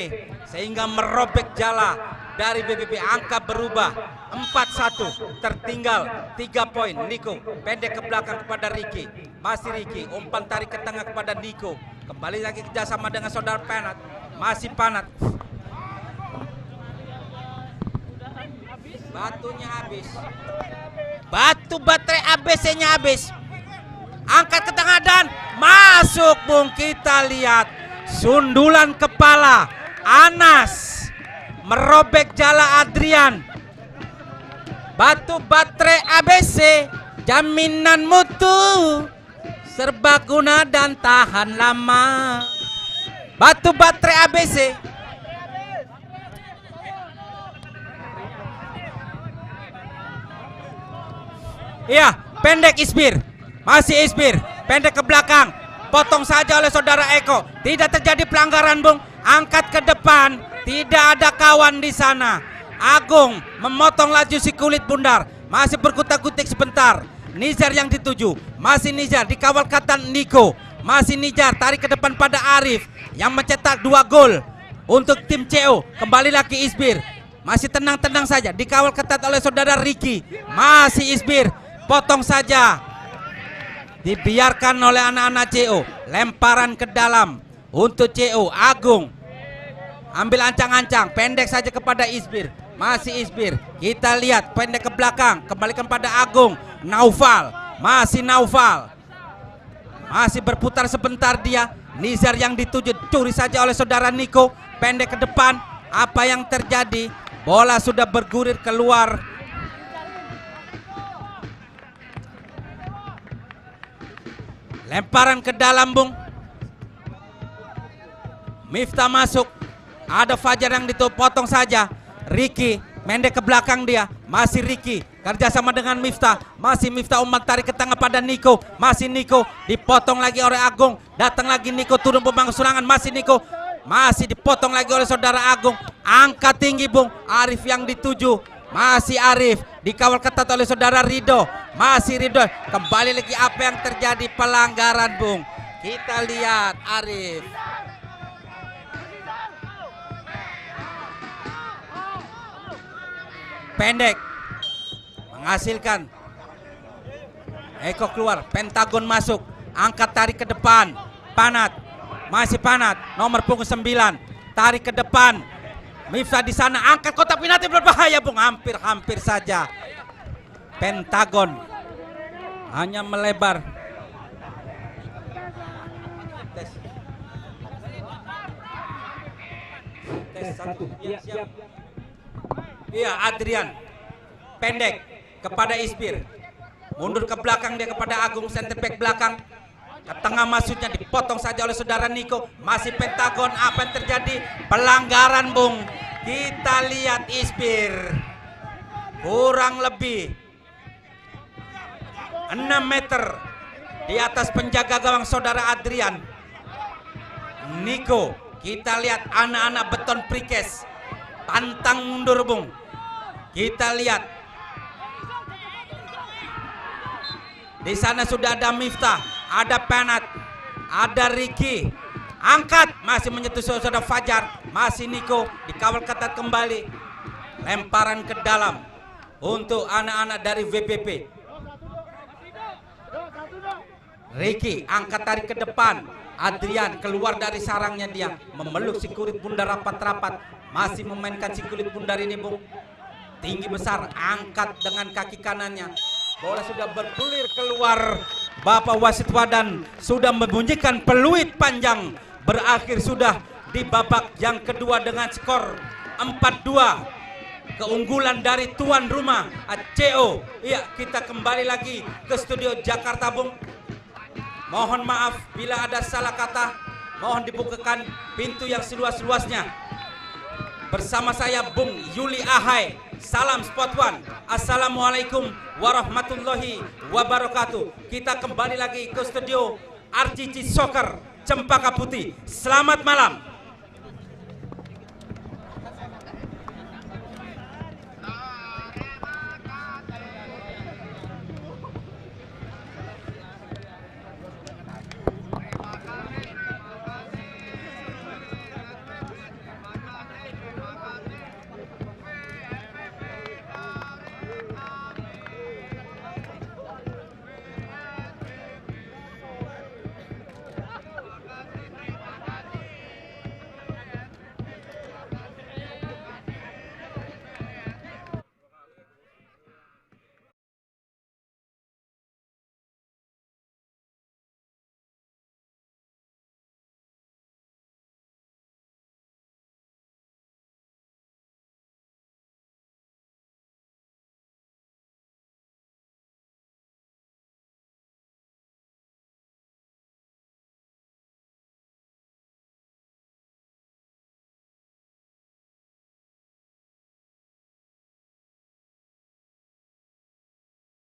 sehingga merobek jala dari BBP. Angka berubah 4-1, tertinggal 3 poin. Niko pendek ke belakang kepada Riki, masih Riki, umpan tarik ke tengah kepada Niko. Kembali lagi kerjasama dengan saudara Panat, masih Panat. Batunya habis, batu baterai ABC-nya habis. Angkat ke tengah dan masuk, Bung. Kita lihat sundulan kepala Anas merobek jala Adrian. Batu baterai ABC, jaminan mutu, serbaguna dan tahan lama. Batu baterai ABC. Iya, pendek Isbir, masih Isbir, pendek ke belakang, potong saja oleh saudara Eko. Tidak terjadi pelanggaran, Bung. Angkat ke depan, tidak ada kawan di sana. Agung memotong laju si kulit bundar, masih berkutak-kutik sebentar. Nizar yang dituju, masih Nizar, dikawal ketat Niko, masih Nizar, tarik ke depan pada Arif yang mencetak 2 gol untuk tim CO. Kembali lagi Isbir, masih tenang-tenang saja, dikawal ketat oleh saudara Riki, masih Isbir, potong saja, dibiarkan oleh anak-anak CO. Lemparan ke dalam untuk CO. Agung ambil ancang-ancang, pendek saja kepada Isbir, masih Isbir. Kita lihat pendek ke belakang, kembalikan pada Agung. Naufal, masih Naufal, masih berputar sebentar dia. Nizar yang dituju, curi saja oleh saudara Niko, pendek ke depan. Apa yang terjadi? Bola sudah bergulir keluar. Lemparan ke dalam, Bung. Miftah masuk, ada Fajar yang potong saja. Riki pendek ke belakang dia, Masih Ricky kerjasama dengan Miftah. Masih Miftah umpan tarik ke tengah pada Niko. Masih Niko dipotong lagi oleh Agung. Datang lagi Niko turun pembangun serangan. Masih Niko. Masih dipotong lagi oleh saudara Agung. Angkat tinggi Bung. Arif yang dituju. Masih Arif dikawal ketat oleh saudara Rido. Masih Rido. Kembali lagi apa yang terjadi, pelanggaran Bung. Kita lihat Arif. Pendek menghasilkan. Eko keluar, Pentagon masuk, angkat tarik ke depan. Panat, masih Panat, nomor punggung 9, tarik ke depan. Miftah di sana, angkat kotak penalti berbahaya Bung, hampir saja. Pentagon hanya melebar. Tes 1, siap. Iya, Adrian pendek kepada Ispir, mundur ke belakang dia kepada Agung, center back belakang ke tengah, masuknya dipotong saja oleh saudara Niko. Masih Pentagon, apa yang terjadi? Pelanggaran Bung. Kita lihat Ispir kurang lebih 6 meter di atas penjaga gawang saudara Adrian. Niko, kita lihat anak-anak beton prikes pantang mundur Bung. Kita lihat di sana sudah ada Miftah, ada Panat, ada Ricky. Angkat, masih menyentuh saudara Fajar. Masih Niko dikawal ketat kembali. Lemparan ke dalam untuk anak-anak dari VPP. Ricky angkat tarik ke depan. Adrian keluar dari sarangnya, dia memeluk si kulit bundar rapat-rapat. Masih memainkan si kulit bundar ini Bung. Tinggi besar, angkat dengan kaki kanannya. Bola sudah bergulir keluar. Bapak wasit Wadan sudah membunyikan peluit panjang. Berakhir sudah di babak yang kedua dengan skor 4-2. Keunggulan dari tuan rumah CO. Iya, kita kembali lagi ke studio Jakarta Bung. Mohon maaf bila ada salah kata. Mohon dibukakan pintu yang seluas-luasnya. Bersama saya Bung Yuli Ahai. Salam Sport One. Assalamualaikum warahmatullahi wabarakatuh. Kita kembali lagi ke studio RCC Soccer Cempaka Putih. Selamat malam.